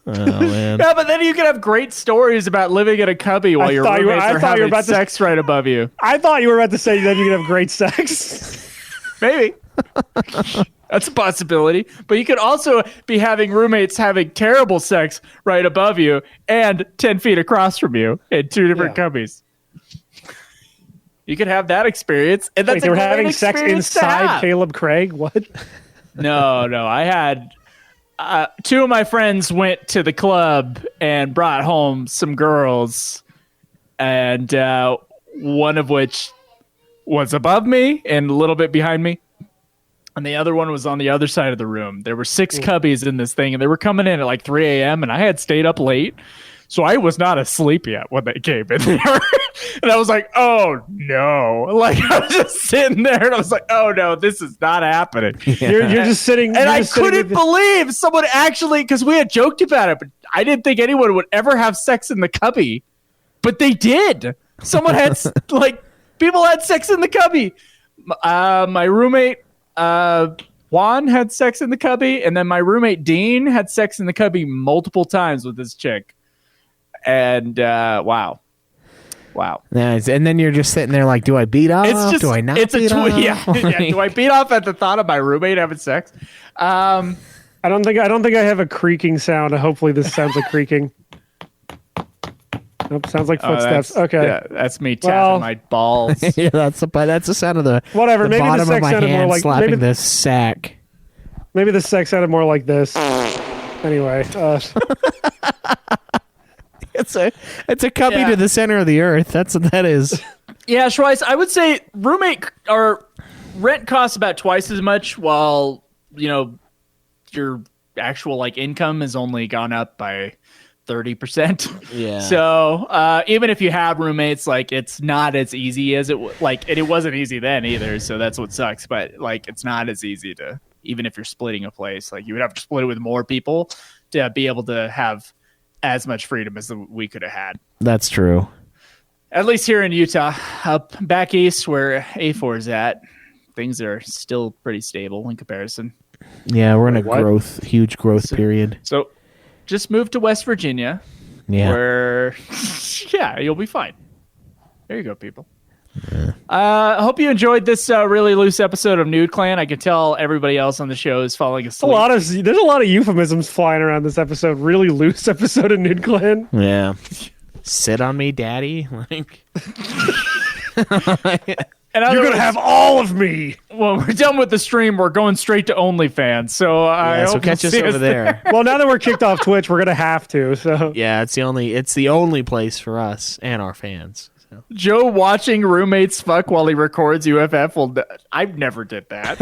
Oh, man. Yeah, but then you can have great stories about living in a cubby while your roommates are having sex right above you. I thought you were about to say then you can have great sex. Maybe. That's a possibility. But you could also be having roommates having terrible sex right above you and 10 feet across from you in 2 different cubbies. You could have that experience. And that's they were having sex inside Caleb Craig? What? No. I had 2 of my friends went to the club and brought home some girls, and one of which was above me and a little bit behind me, and the other one was on the other side of the room. There were 6 cubbies in this thing, and they were coming in at like 3 a.m., and I had stayed up late, so I was not asleep yet when they came in there. And I was like, oh, no. Like, I was just sitting there, and I was like, oh, no, this is not happening. Yeah. You're just sitting. And I couldn't believe someone actually, because we had joked about it, but I didn't think anyone would ever have sex in the cubby. But they did. Someone had, people had sex in the cubby. My roommate, Juan, had sex in the cubby, and then my roommate, Dean, had sex in the cubby multiple times with this chick. And, wow. Nice. And then you're just sitting there like, do I beat off? Do I not beat off? Yeah. Do I beat off at the thought of my roommate having sex? I don't think I have a creaking sound. Hopefully this sounds like creaking. Nope, sounds like footsteps. Okay. Yeah, that's me tapping my balls. Yeah, that's the sound of the whatever. The maybe the bottom sex of my sounded hand more like slapping the sack. Maybe the sex sounded more like this. Anyway, it's a cubby to the center of the earth. That's what that is. Yeah, Schweiss, I would say roommate or rent costs about twice as much, while your actual income has only gone up by 30%. Yeah. So even if you have roommates, it's not as easy as and it wasn't easy then either. So that's what sucks. But it's not as easy to, even if you're splitting a place, you would have to split it with more people to be able to have as much freedom as we could have had. That's true. At least here in Utah. Up back east where A4 is at, things are still pretty stable in comparison. Yeah, we're in a What? huge growth period. So just move to West Virginia Yeah. where, yeah, you'll be fine. There you go, people. I hope you enjoyed this really loose episode of Nude Clan. I can tell everybody else on the show is falling asleep. There's a lot of euphemisms flying around this episode. Really loose episode of Nude Clan. Yeah. Sit on me, daddy. Like, And You're gonna have all of me. when we're done with the stream, we're going straight to OnlyFans. So I yeah, so hope catch you'll us see over there. Well, now that we're kicked off Twitch, we're gonna have to. So Yeah, it's the only place for us and our fans. So. Joe watching roommates fuck while he records UFF. Well, I never did that.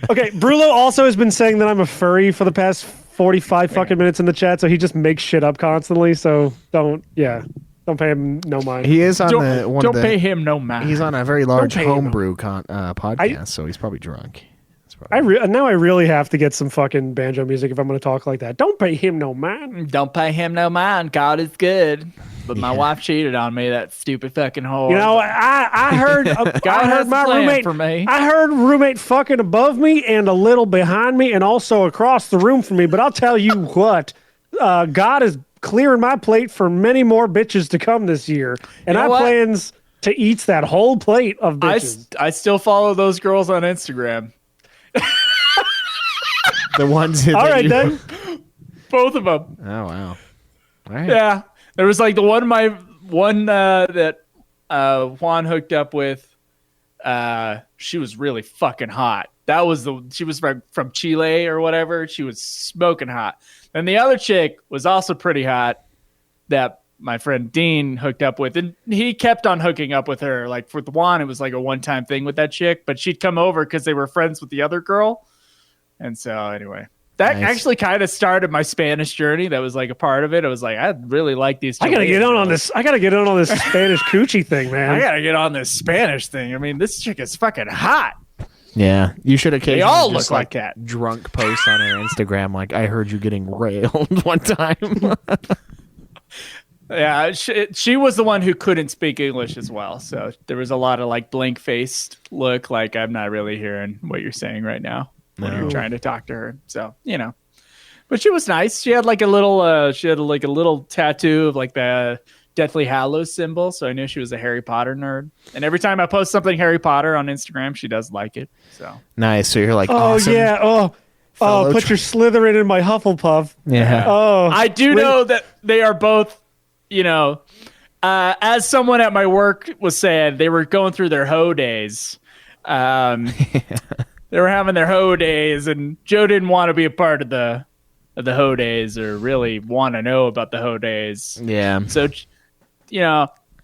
okay, Brulo also has been saying that I'm a furry for the past 45 fucking minutes in the chat, so he just makes shit up constantly. So don't pay him no mind. He is on Don't pay him no mind. He's on a very large pay him. homebrew podcast, so he's probably drunk. Now I really have to get some fucking banjo music if I'm going to talk like that. Don't pay him no mind. Don't pay him no mind. God is good. But my wife cheated on me, that stupid fucking whore. You know, I heard I has heard a my plan roommate for me. I heard roommate fucking above me and a little behind me and also across the room from me. But I'll tell you what, God is clearing my plate for many more bitches to come this year, and You know I what? plans to eat that whole plate of bitches. I still follow those girls on Instagram. The ones that All right you- then. Both of them. Oh wow. All right. Yeah. There was like the one that Juan hooked up with. She was really fucking hot. She was from Chile or whatever. She was smoking hot. And the other chick was also pretty hot that my friend Dean hooked up with. And he kept on hooking up with her. Like for the Juan, it was like a one-time thing with that chick. But she'd come over because they were friends with the other girl. And so anyway, that Nice. actually kind of started my Spanish journey. That was like a part of it. I was like, I really like these. I gotta get on this. I gotta get on this Spanish coochie thing, I man. gotta get on this Spanish thing. I mean, this chick is fucking hot. Yeah, you should occasionally They all just, look like that. drunk post on her Instagram like I heard you getting railed one time. Yeah, she was the one who couldn't speak English as well. So there was a lot of like blank faced look, like I'm not really hearing what you're saying right now when No. you're trying to talk to her. So but she was nice. She had like a little tattoo of like the Deathly Hallows symbol. So I knew she was a Harry Potter nerd. And every time I post something Harry Potter on Instagram, she does like it. So Nice. So you're like, Oh awesome. yeah. Oh, Fellow put your Slytherin in my Hufflepuff. Yeah. Oh, I do know that they are both, as someone at my work was saying, they were going through their hoe days. They were having their hoe days, and Joe didn't want to be a part of the hoe days or really want to know about the hoe days. Yeah. So,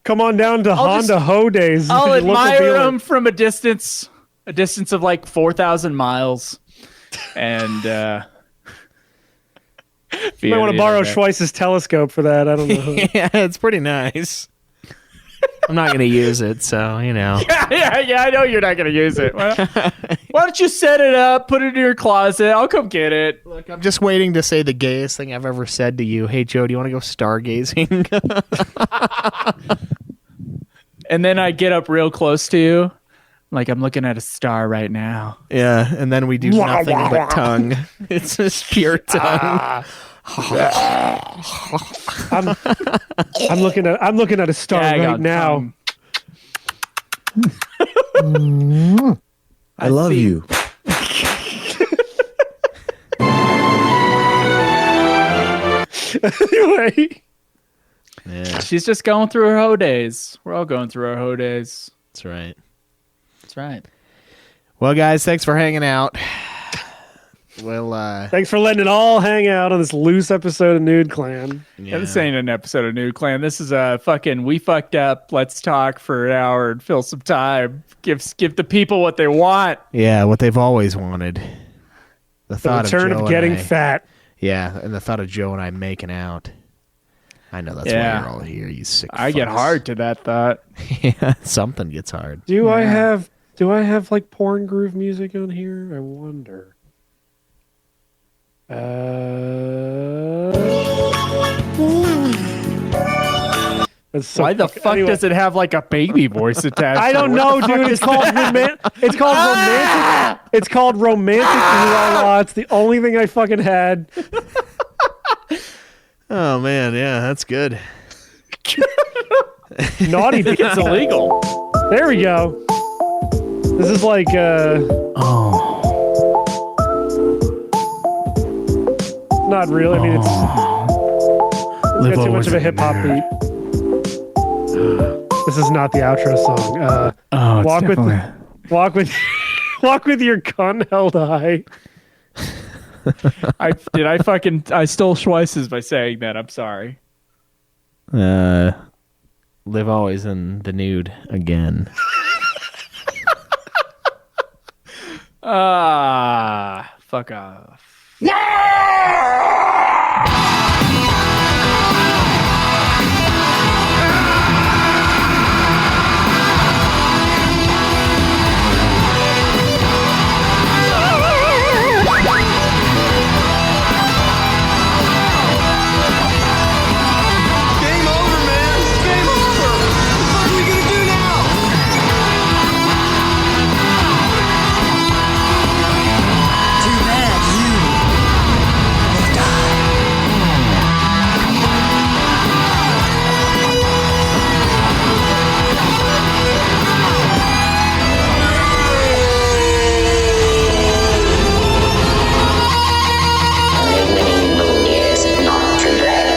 come on down to Honda Ho Days. I'll your local admire dealer. them from a distance of like 4,000 miles. And You might want to borrow Schweiss's telescope for that. I don't know. Yeah, it's pretty nice. I'm not going to use it, so, Yeah, I know you're not going to use it. Why don't you set it up, put it in your closet? I'll come get it. Look, I'm just waiting to say the gayest thing I've ever said to you. Hey, Joe, do you want to go stargazing? And then I get up real close to you. Like I'm looking at a star right now. Yeah, and then we do nothing but tongue. It's just pure tongue. I'm looking at a star Gag right on now. tongue. I love see. you. Anyway, Yeah, She's just going through her hoe days. We're all going through our hoe days. that's right. That's right. Well, guys, thanks for hanging out. Well, thanks for letting it all hang out on this loose episode of Nude Clan. Yeah, this ain't an episode of Nude Clan. This is a fucking we fucked up. Let's talk for an hour and fill some time. Give the people what they want. yeah, what they've always wanted. The The thought return of Joe of getting and I, fat. Yeah, and the thought of Joe and I making out. I know that's Yeah. why you're all here, you sick I get fucks. hard to that thought. Yeah, something gets hard. Do I have like porn groove music on here? I wonder. That's so Why the fuck anyway. does it have like a baby voice attached? I don't know, dude. It's called romantic. It's called romantic. La. It's the only thing I fucking had. Oh man, yeah, that's good. Naughty. It's illegal. There we go. This is like not real. I mean, it's got too much of a hip hop beat. This is not the outro song. Walk with your gun held high. I stole Schweiss's by saying that. I'm sorry. Live always in the nude again. Fuck off. Game over, man. Game over. What are we gonna do now? Too bad you will die. Winning is not too late.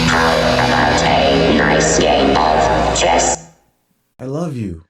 How about a nice game of chess? I love you.